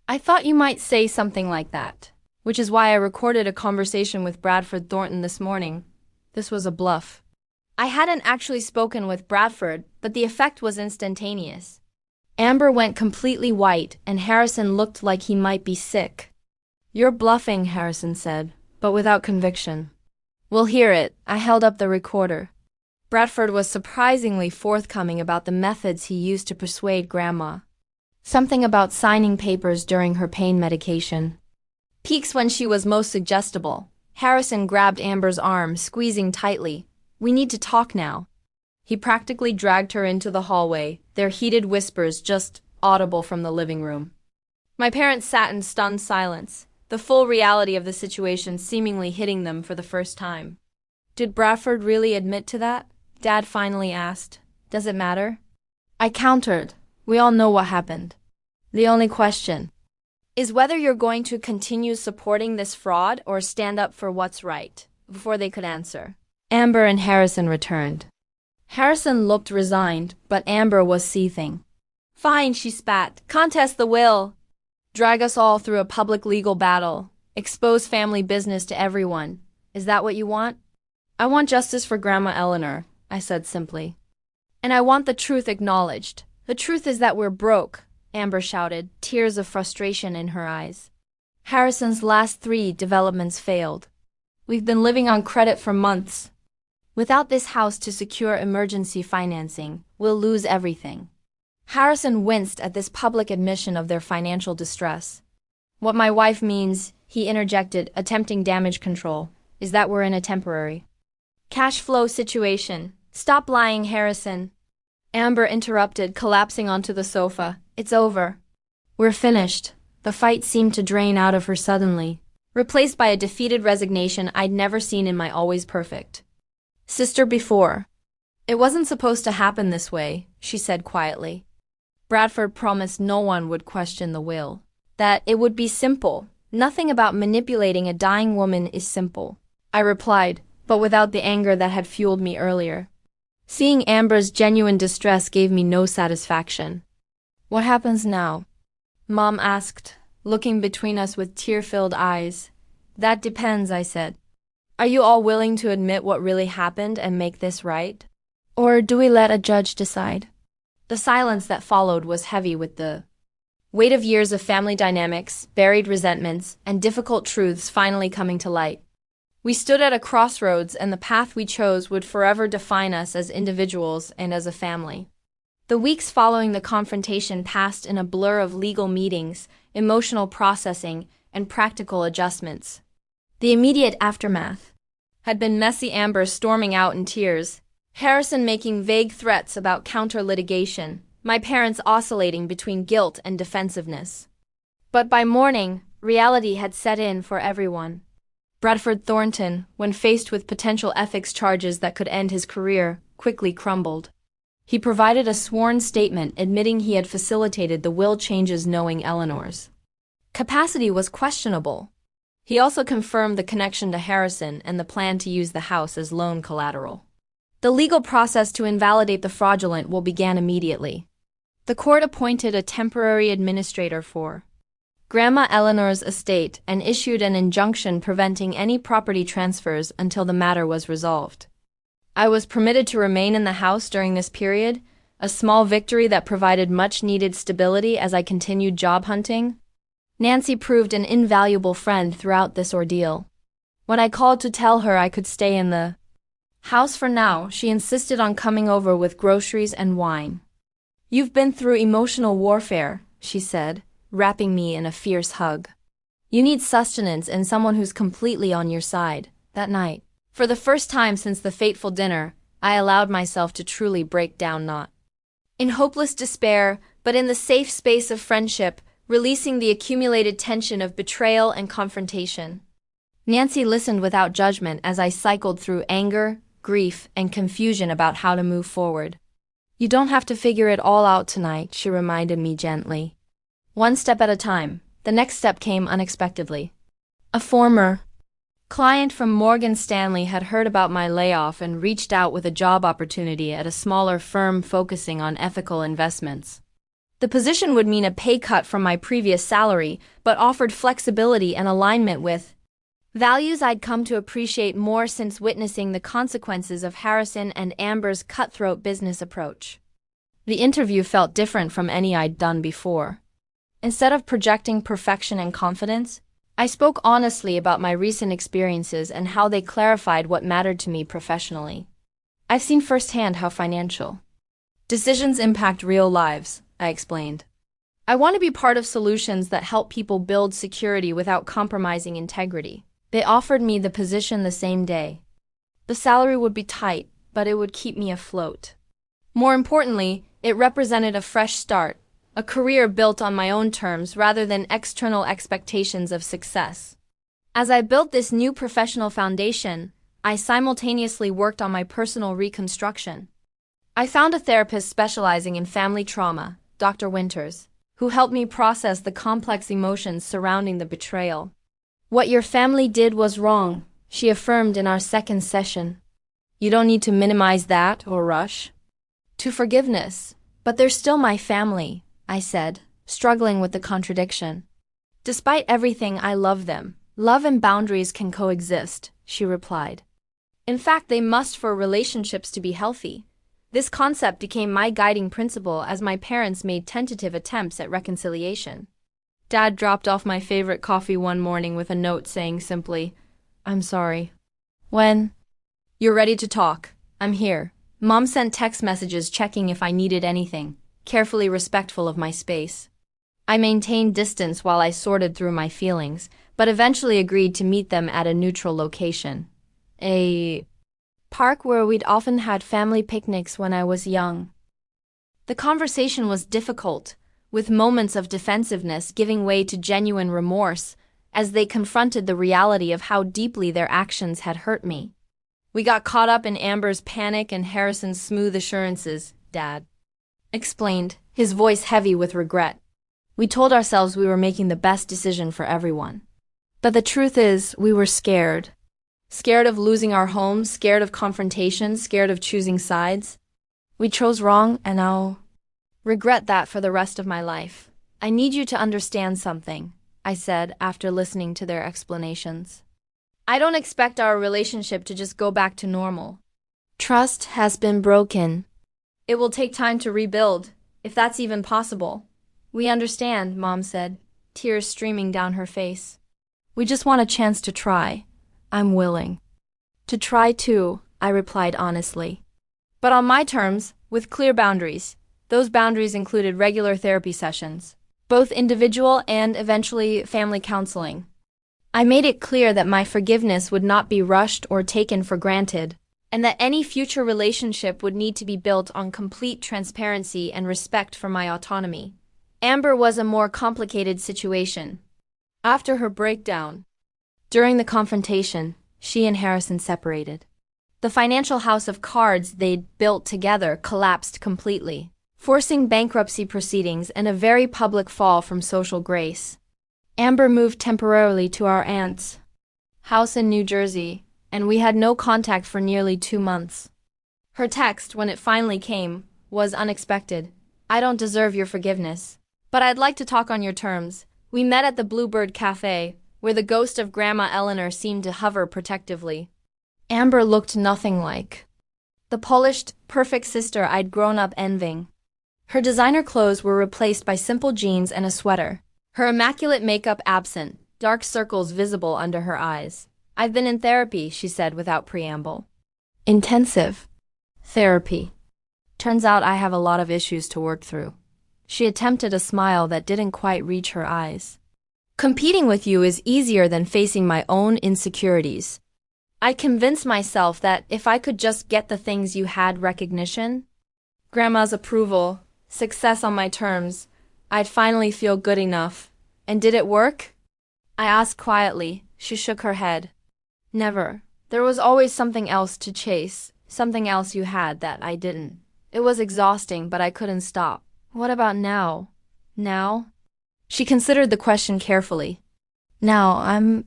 I thought you might say something like that, which is why I recorded a conversation with Bradford Thornton this morning. This was a bluff. I hadn't actually spoken with Bradford, but the effect was instantaneous. Amber went completely white, and Harrison looked like he might be sick. You're bluffing, Harrison said, but without conviction. We'll hear it. I held up the recorder. Bradford was surprisingly forthcoming about the methods he used to persuade Grandma. Something about signing papers during her pain medication. Peaks when she was most suggestible. Harrison grabbed Amber's arm, squeezing tightly. We need to talk now. He practically dragged her into the hallway, their heated whispers just audible from the living room. My parents sat in stunned silence, the full reality of the situation seemingly hitting them for the first time. Did Bradford really admit to that? Dad finally asked. Does it matter? I countered. We all know what happened. The only question is whether you're going to continue supporting this fraud or stand up for what's right. Before they could answer, Amber and Harrison returned. Harrison looked resigned, but Amber was seething. Fine, she spat. Contest the will. Drag us all through a public legal battle. Expose family business to everyone. Is that what you want? I want justice for Grandma Eleanor, I said simply. And I want the truth acknowledged. The truth is that we're broke, Amber shouted, tears of frustration in her eyes. Harrison's last 3 developments failed. We've been living on credit for months. Without this house to secure emergency financing, we'll lose everything. Harrison winced at this public admission of their financial distress. What my wife means, he interjected, attempting damage control, is that we're in a temporary cash flow situation. Stop lying, Harrison. Amber interrupted, collapsing onto the sofa. It's over. We're finished. The fight seemed to drain out of her suddenly, replaced by a defeated resignation I'd never seen in my always perfect sister before. It wasn't supposed to happen this way, she said quietly. Bradford promised no one would question the will. That it would be simple. Nothing about manipulating a dying woman is simple, I replied, but without the anger that had fueled me earlier. Seeing Amber's genuine distress gave me no satisfaction. What happens now? Mom asked, looking between us with tear-filled eyes. That depends, I said. Are you all willing to admit what really happened and make this right? Or do we let a judge decide? The silence that followed was heavy with the weight of years of family dynamics, buried resentments, and difficult truths finally coming to light. We stood at a crossroads, and the path we chose would forever define us as individuals and as a family. The weeks following the confrontation passed in a blur of legal meetings, emotional processing, and practical adjustments. The immediate aftermath had been messy. Amber storming out in tears, Harrison making vague threats about counter-litigation, my parents oscillating between guilt and defensiveness. But by morning, reality had set in for everyone. Bradford Thornton, when faced with potential ethics charges that could end his career, quickly crumbled. He provided a sworn statement admitting he had facilitated the will changes, knowing Eleanor's capacity was questionable. He also confirmed the connection to Harrison and the plan to use the house as loan collateral. The legal process to invalidate the fraudulent will begin immediately. The court appointed a temporary administrator for Grandma Eleanor's estate and issued an injunction preventing any property transfers until the matter was resolved. I was permitted to remain in the house during this period, a small victory that provided much-needed stability as I continued job hunting. Nancy proved an invaluable friend throughout this ordeal. When I called to tell her I could stay in the house for now, she insisted on coming over with groceries and wine. You've been through emotional warfare, she said, wrapping me in a fierce hug. You need sustenance and someone who's completely on your side. That night, for the first time since the fateful dinner, I allowed myself to truly break down, not in hopeless despair, but in the safe space of friendship, releasing the accumulated tension of betrayal and confrontation. Nancy listened without judgment as I cycled through anger, grief, and confusion about how to move forward. You don't have to figure it all out tonight, she reminded me gently. One step at a time. The next step came unexpectedly. A former client from Morgan Stanley had heard about my layoff and reached out with a job opportunity at a smaller firm focusing on ethical investments. The position would mean a pay cut from my previous salary, but offered flexibility and alignment with values I'd come to appreciate more since witnessing the consequences of Harrison and Amber's cutthroat business approach. The interview felt different from any I'd done before. Instead of projecting perfection and confidence, I spoke honestly about my recent experiences and how they clarified what mattered to me professionally. I've seen firsthand how financial decisions impact real lives, I explained. I want to be part of solutions that help people build security without compromising integrity. They offered me the position the same day. The salary would be tight, but it would keep me afloat. More importantly, it represented a fresh start, a career built on my own terms rather than external expectations of success. As I built this new professional foundation, I simultaneously worked on my personal reconstruction. I found a therapist specializing in family trauma, Dr. Winters, who helped me process the complex emotions surrounding the betrayal. What your family did was wrong, she affirmed in our second session. You don't need to minimize that or rush to forgiveness, but they're still my family, I said, struggling with the contradiction. Despite everything, I love them. Love and boundaries can coexist, she replied. In fact, they must for relationships to be healthy. This concept became my guiding principle as my parents made tentative attempts at reconciliation. Dad dropped off my favorite coffee one morning with a note saying simply, "I'm sorry. When you're ready to talk, I'm here." Mom sent text messages checking if I needed anything, carefully respectful of my space. I maintained distance while I sorted through my feelings, but eventually agreed to meet them at a neutral location. A park where we'd often had family picnics when I was young. The conversation was difficult, with moments of defensiveness giving way to genuine remorse as they confronted the reality of how deeply their actions had hurt me. We got caught up in Amber's panic and Harrison's smooth assurances, Dad explained, his voice heavy with regret. We told ourselves we were making the best decision for everyone. But the truth is, we were scared. Scared of losing our home, scared of confrontation, scared of choosing sides. We chose wrong, and I'll regret that for the rest of my life. I need you to understand something, I said after listening to their explanations. I don't expect our relationship to just go back to normal. Trust has been broken. It will take time to rebuild, if that's even possible. We understand, Mom said, tears streaming down her face. We just want a chance to try. I'm willing to try too, I replied honestly. But on my terms, with clear boundaries. Those boundaries included regular therapy sessions, both individual and eventually family counseling. I made it clear that my forgiveness would not be rushed or taken for granted, and that any future relationship would need to be built on complete transparency and respect for my autonomy. Amber was a more complicated situation. After her breakdown, during the confrontation, she and Harrison separated. The financial house of cards they'd built together collapsed completely, forcing bankruptcy proceedings and a very public fall from social grace. Amber moved temporarily to our aunt's house in New Jersey, and we had no contact for nearly 2 months. Her text, when it finally came, was unexpected. I don't deserve your forgiveness, but I'd like to talk on your terms. We met at the Bluebird Cafe, where the ghost of Grandma Eleanor seemed to hover protectively. Amber looked nothing like the polished, perfect sister I'd grown up envying. Her designer clothes were replaced by simple jeans and a sweater. Her immaculate makeup absent, dark circles visible under her eyes. I've been in therapy, she said without preamble. Intensive therapy. Turns out I have a lot of issues to work through. She attempted a smile that didn't quite reach her eyes. Competing with you is easier than facing my own insecurities. I convinced myself that if I could just get the things you had, recognition, Grandma's approval, success on my terms, I'd finally feel good enough. And did it work? I asked quietly. She shook her head. Never. There was always something else to chase, something else you had that I didn't. It was exhausting, but I couldn't stop. What about now? Now? She considered the question carefully. Now, I'm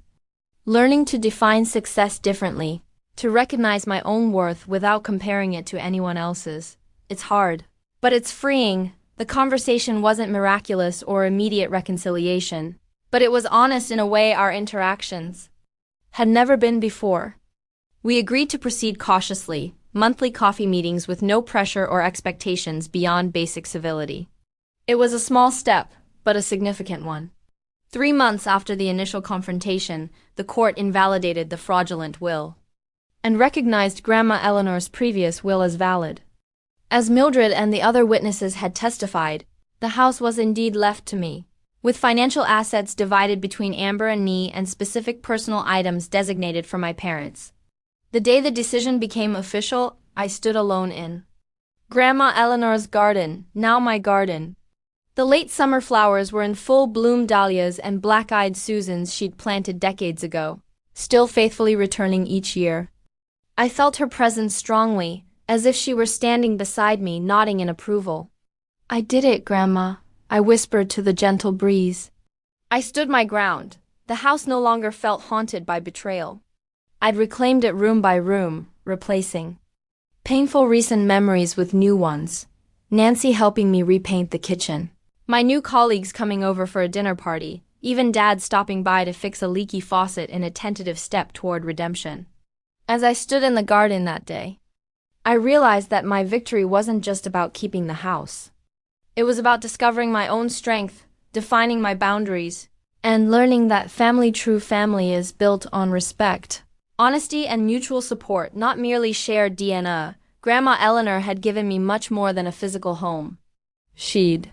learning to define success differently, to recognize my own worth without comparing it to anyone else's. It's hard, but it's freeing. The conversation wasn't miraculous or immediate reconciliation, but it was honest in a way our interactions had never been before. We agreed to proceed cautiously, monthly coffee meetings with no pressure or expectations beyond basic civility. It was a small step, but a significant one. 3 months after the initial confrontation, the court invalidated the fraudulent will and recognized Grandma Eleanor's previous will as valid. As Mildred and the other witnesses had testified, the house was indeed left to me, with financial assets divided between Amber and me and specific personal items designated for my parents. The day the decision became official, I stood alone in Grandma Eleanor's garden, now my garden. The late summer flowers were in full bloom, dahlias and black-eyed Susans she'd planted decades ago, still faithfully returning each year. I felt her presence strongly, as if she were standing beside me, nodding in approval. "I did it, Grandma," I whispered to the gentle breeze. I stood my ground. The house no longer felt haunted by betrayal. I'd reclaimed it room by room, replacing painful recent memories with new ones. Nancy helping me repaint the kitchen, my new colleagues coming over for a dinner party, even Dad stopping by to fix a leaky faucet in a tentative step toward redemption. As I stood in the garden that day, I realized that my victory wasn't just about keeping the house. It was about discovering my own strength, defining my boundaries, and learning that true family is built on respect, honesty, and mutual support, not merely shared DNA. Grandma Eleanor had given me much more than a physical home. She'd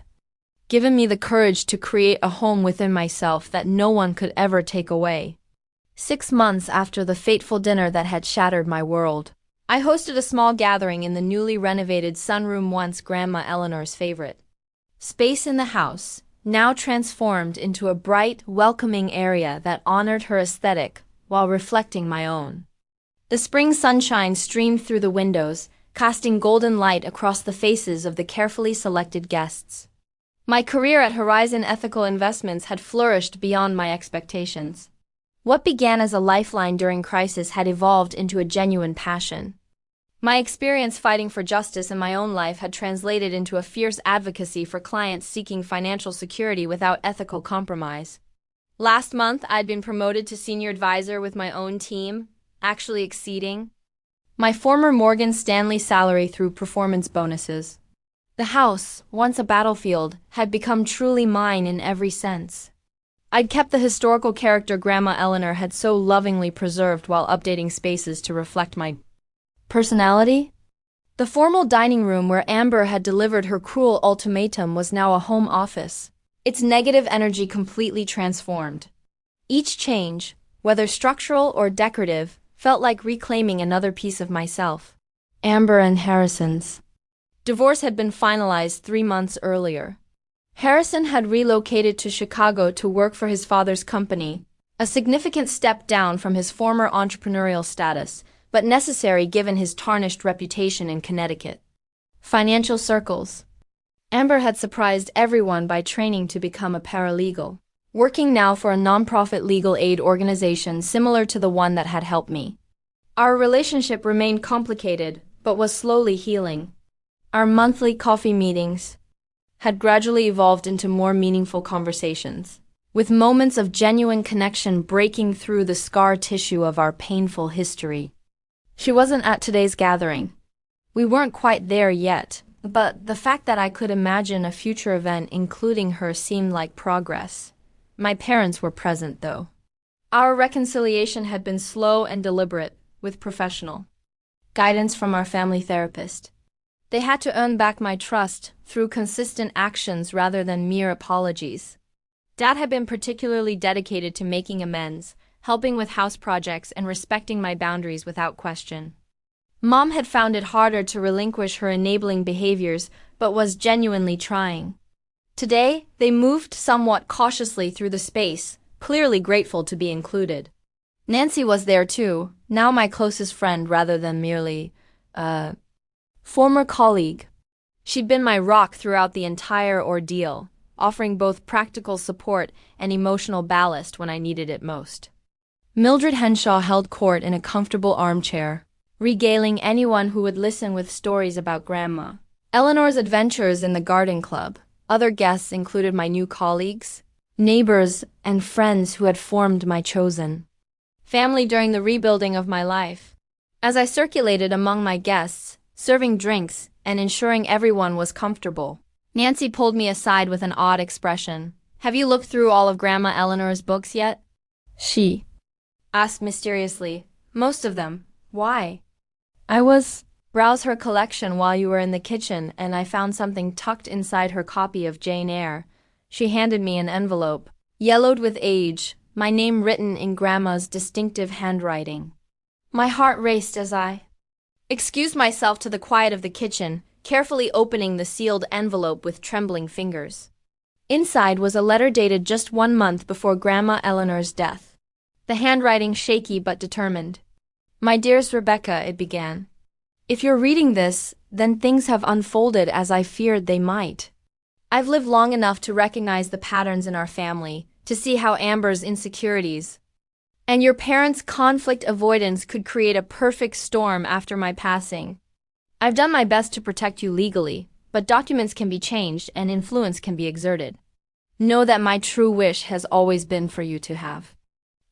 given me the courage to create a home within myself that no one could ever take away. 6 months after the fateful dinner that had shattered my world, I hosted a small gathering in the newly renovated sunroom, once Grandma Eleanor's favorite space in the house, now transformed into a bright, welcoming area that honored her aesthetic while reflecting my own. The spring sunshine streamed through the windows, casting golden light across the faces of the carefully selected guests. My career at Horizon Ethical Investments had flourished beyond my expectations. What began as a lifeline during crisis had evolved into a genuine passion. My experience fighting for justice in my own life had translated into a fierce advocacy for clients seeking financial security without ethical compromise. Last month, I'd been promoted to senior advisor with my own team, actually exceeding my former Morgan Stanley salary through performance bonuses. The house, once a battlefield, had become truly mine in every sense. I'd kept the historical character Grandma Eleanor had so lovingly preserved while updating spaces to reflect my personality. The formal dining room where Amber had delivered her cruel ultimatum was now a home office, its negative energy completely transformed. Each change, whether structural or decorative, felt like reclaiming another piece of myself. Amber and Harrison's divorce had been finalized 3 months earlier. Harrison had relocated to Chicago to work for his father's company, a significant step down from his former entrepreneurial status, but necessary given his tarnished reputation in Connecticut financial circles. Amber had surprised everyone by training to become a paralegal, working now for a nonprofit legal aid organization similar to the one that had helped me. Our relationship remained complicated, but was slowly healing. Our monthly coffee meetings had gradually evolved into more meaningful conversations, with moments of genuine connection breaking through the scar tissue of our painful history. She wasn't at today's gathering. We weren't quite there yet, but the fact that I could imagine a future event including her seemed like progress. My parents were present, though. Our reconciliation had been slow and deliberate, with professional guidance from our family therapist. They had to earn back my trust through consistent actions rather than mere apologies. Dad had been particularly dedicated to making amends, helping with house projects, and respecting my boundaries without question. Mom had found it harder to relinquish her enabling behaviors, but was genuinely trying. Today, they moved somewhat cautiously through the space, clearly grateful to be included. Nancy was there too, now my closest friend rather than merely, former colleague. She'd been my rock throughout the entire ordeal, offering both practical support and emotional ballast when I needed it most. Mildred Henshaw held court in a comfortable armchair, regaling anyone who would listen with stories about Grandma. Eleanor's adventures in the garden club. Other guests included my new colleagues, neighbors, and friends who had formed my chosen family during the rebuilding of my life. As I circulated among my guests, serving drinks and ensuring everyone was comfortable, Nancy pulled me aside with an odd expression. "Have you looked through all of Grandma Eleanor's books yet?" She asked mysteriously. "Most of them. Why?" "I was browse her collection while you were in the kitchen, and I found something tucked inside her copy of Jane Eyre." She handed me an envelope, yellowed with age, my name written in Grandma's distinctive handwriting. My heart raced as I excused myself to the quiet of the kitchen, carefully opening the sealed envelope with trembling fingers. Inside was a letter dated just 1 month before Grandma Eleanor's death. The handwriting shaky but determined. "My dearest Rebecca," it began. "If you're reading this, then things have unfolded as I feared they might. I've lived long enough to recognize the patterns in our family, to see how Amber's insecurities and your parents' conflict avoidance could create a perfect storm after my passing. I've done my best to protect you legally, but documents can be changed and influence can be exerted. Know that my true wish has always been for you to have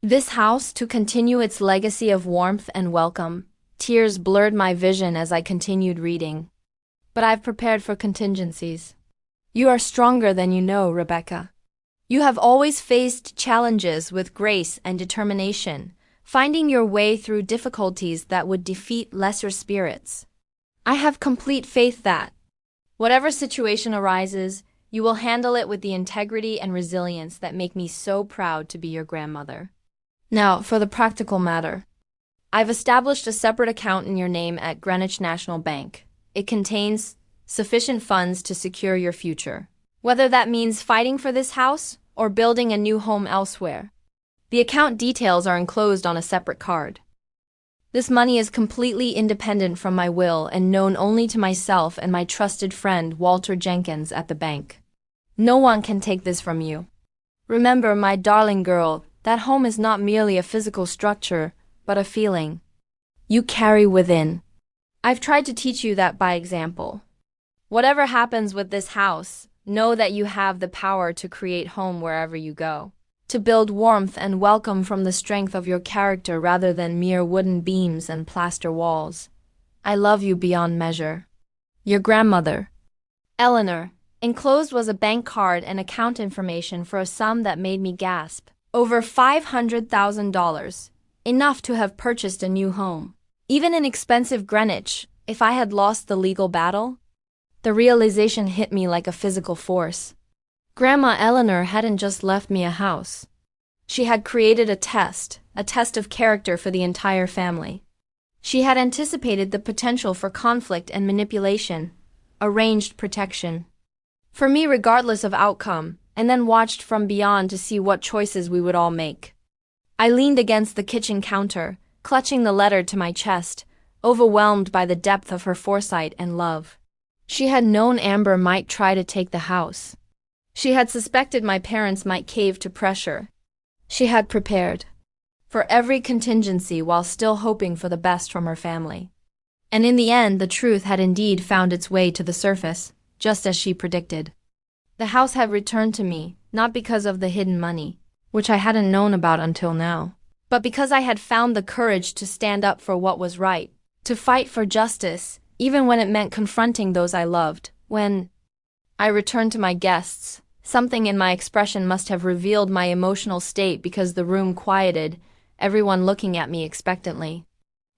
this house to continue its legacy of warmth and welcome." Tears blurred my vision as I continued reading. "But I've prepared for contingencies. You are stronger than you know, Rebecca. You have always faced challenges with grace and determination, finding your way through difficulties that would defeat lesser spirits. I have complete faith that, whatever situation arises, you will handle it with the integrity and resilience that make me so proud to be your grandmother. Now, for the practical matter. I've established a separate account in your name at Greenwich National Bank. It contains sufficient funds to secure your future, whether that means fighting for this house or building a new home elsewhere. The account details are enclosed on a separate card. This money is completely independent from my will and known only to myself and my trusted friend Walter Jenkins at the bank. No one can take this from you. Remember, my darling girl, that home is not merely a physical structure, but a feeling you carry within. I've tried to teach you that by example. Whatever happens with this house, know that you have the power to create home wherever you go, to build warmth and welcome from the strength of your character rather than mere wooden beams and plaster walls. I love you beyond measure. Your grandmother, Eleanor." Enclosed was a bank card and account information for a sum that made me gasp. Over $500,000, enough to have purchased a new home. Even in expensive Greenwich, if I had lost the legal battle. The realization hit me like a physical force. Grandma Eleanor hadn't just left me a house. She had created a test of character for the entire family. She had anticipated the potential for conflict and manipulation, arranged protection for me regardless of outcome, and then watched from beyond to see what choices we would all make. I leaned against the kitchen counter, clutching the letter to my chest, overwhelmed by the depth of her foresight and love. She had known Amber might try to take the house. She had suspected my parents might cave to pressure. She had prepared for every contingency while still hoping for the best from her family. And in the end, the truth had indeed found its way to the surface, just as she predicted. The house had returned to me, not because of the hidden money, which I hadn't known about until now, but because I had found the courage to stand up for what was right, to fight for justice, even when it meant confronting those I loved. When I returned to my guests, something in my expression must have revealed my emotional state because the room quieted, everyone looking at me expectantly.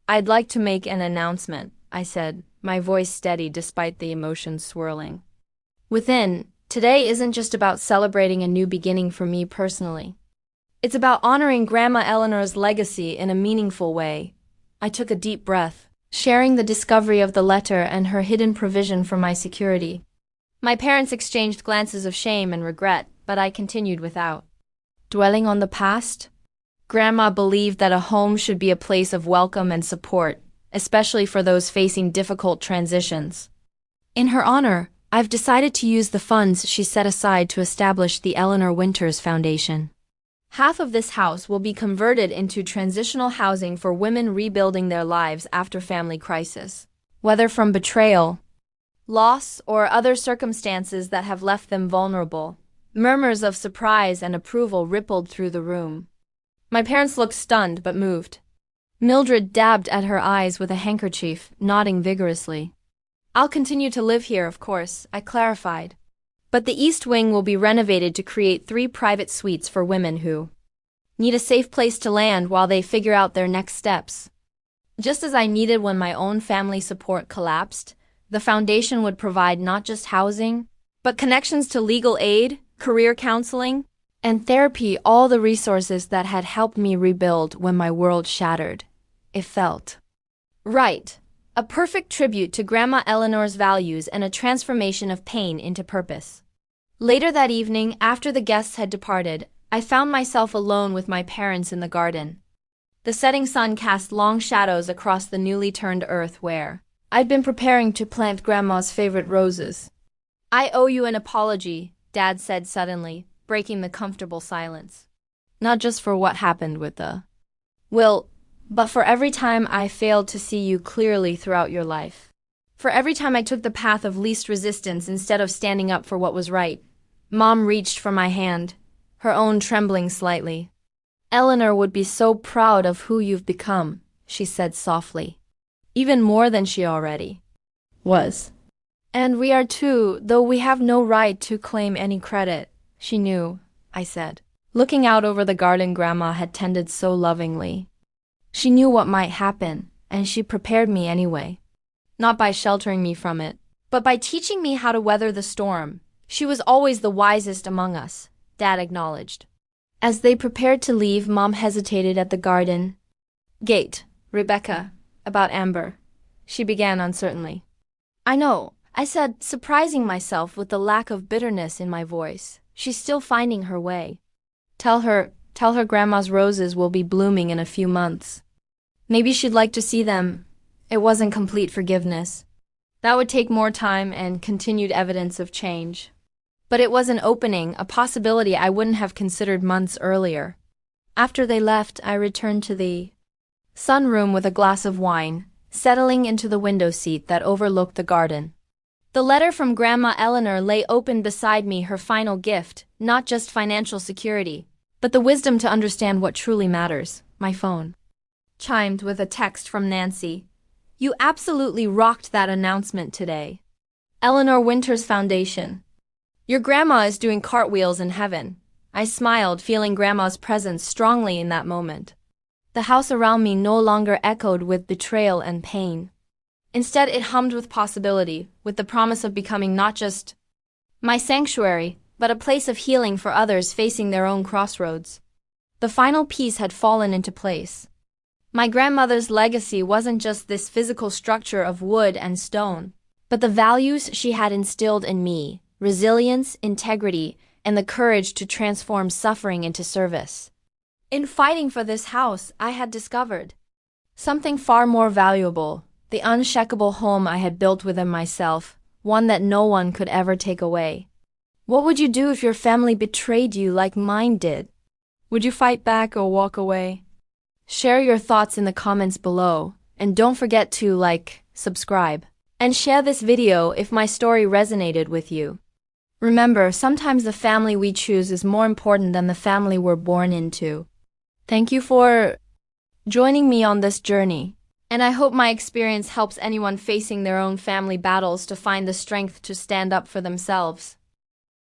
"I'd like to make an announcement," I said, my voice steady despite the emotions swirling within. "Today isn't just about celebrating a new beginning for me personally. It's about honoring Grandma Eleanor's legacy in a meaningful way." I took a deep breath, sharing the discovery of the letter and her hidden provision for my security. My parents exchanged glances of shame and regret, but I continued without dwelling on the past. Grandma believed that a home should be a place of welcome and support, especially for those facing difficult transitions. In her honor, I've decided to use the funds she set aside to establish the Eleanor Winters Foundation. Half of this house will be converted into transitional housing for women rebuilding their lives after family crisis, whether from betrayal, loss, or other circumstances that have left them vulnerable. Murmurs of surprise and approval rippled through the room. My parents looked stunned but moved. Mildred dabbed at her eyes with a handkerchief, nodding vigorously. I'll continue to live here, of course, I clarified. But the East Wing will be renovated to create 3 private suites for women who need a safe place to land while they figure out their next steps. Just as I needed when my own family support collapsed, the foundation would provide not just housing, but connections to legal aid, career counseling, and therapy, all the resources that had helped me rebuild when my world shattered. It felt right. A perfect tribute to Grandma Eleanor's values and a transformation of pain into purpose. Later that evening, after the guests had departed, I found myself alone with my parents in the garden. The setting sun cast long shadows across the newly turned earth where I'd been preparing to plant Grandma's favorite roses. I owe you an apology, Dad said suddenly, breaking the comfortable silence. Not just for what happened with the will, but for every time I failed to see you clearly throughout your life. For every time I took the path of least resistance instead of standing up for what was right. Mom reached for my hand, her own trembling slightly. Eleanor would be so proud of who you've become, she said softly. Even more than she already was. And we are too, though we have no right to claim any credit. She knew, I said, looking out over the garden Grandma had tended so lovingly. She knew what might happen, and she prepared me anyway. Not by sheltering me from it, but by teaching me how to weather the storm. She was always the wisest among us, Dad acknowledged. As they prepared to leave, Mom hesitated at the garden gate. Rebecca, about Amber, she began uncertainly. I know, I said, surprising myself with the lack of bitterness in my voice. She's still finding her way. Tell her Grandma's roses will be blooming in a few months. Maybe she'd like to see them. It wasn't complete forgiveness. That would take more time and continued evidence of change. But it was an opening, a possibility I wouldn't have considered months earlier. After they left, I returned to the sunroom with a glass of wine, settling into the window seat that overlooked the garden. The letter from Grandma Eleanor lay open beside me, her final gift, not just financial security, but the wisdom to understand what truly matters. My phone chimed with a text from Nancy. You absolutely rocked that announcement today. Eleanor Winters Foundation. Your grandma is doing cartwheels in heaven. I smiled, feeling Grandma's presence strongly in that moment. The house around me no longer echoed with betrayal and pain. Instead, it hummed with possibility, with the promise of becoming not just my sanctuary, but a place of healing for others facing their own crossroads. The final piece had fallen into place. My grandmother's legacy wasn't just this physical structure of wood and stone, but the values she had instilled in me: resilience, integrity, and the courage to transform suffering into service. In fighting for this house, I had discovered something far more valuable: the unshakable home I had built within myself, one that no one could ever take away. What would you do if your family betrayed you like mine did? Would you fight back or walk away? Share your thoughts in the comments below, and don't forget to like, subscribe, and share this video if my story resonated with you. Remember, sometimes the family we choose is more important than the family we're born into. Thank you for joining me on this journey, and I hope my experience helps anyone facing their own family battles to find the strength to stand up for themselves.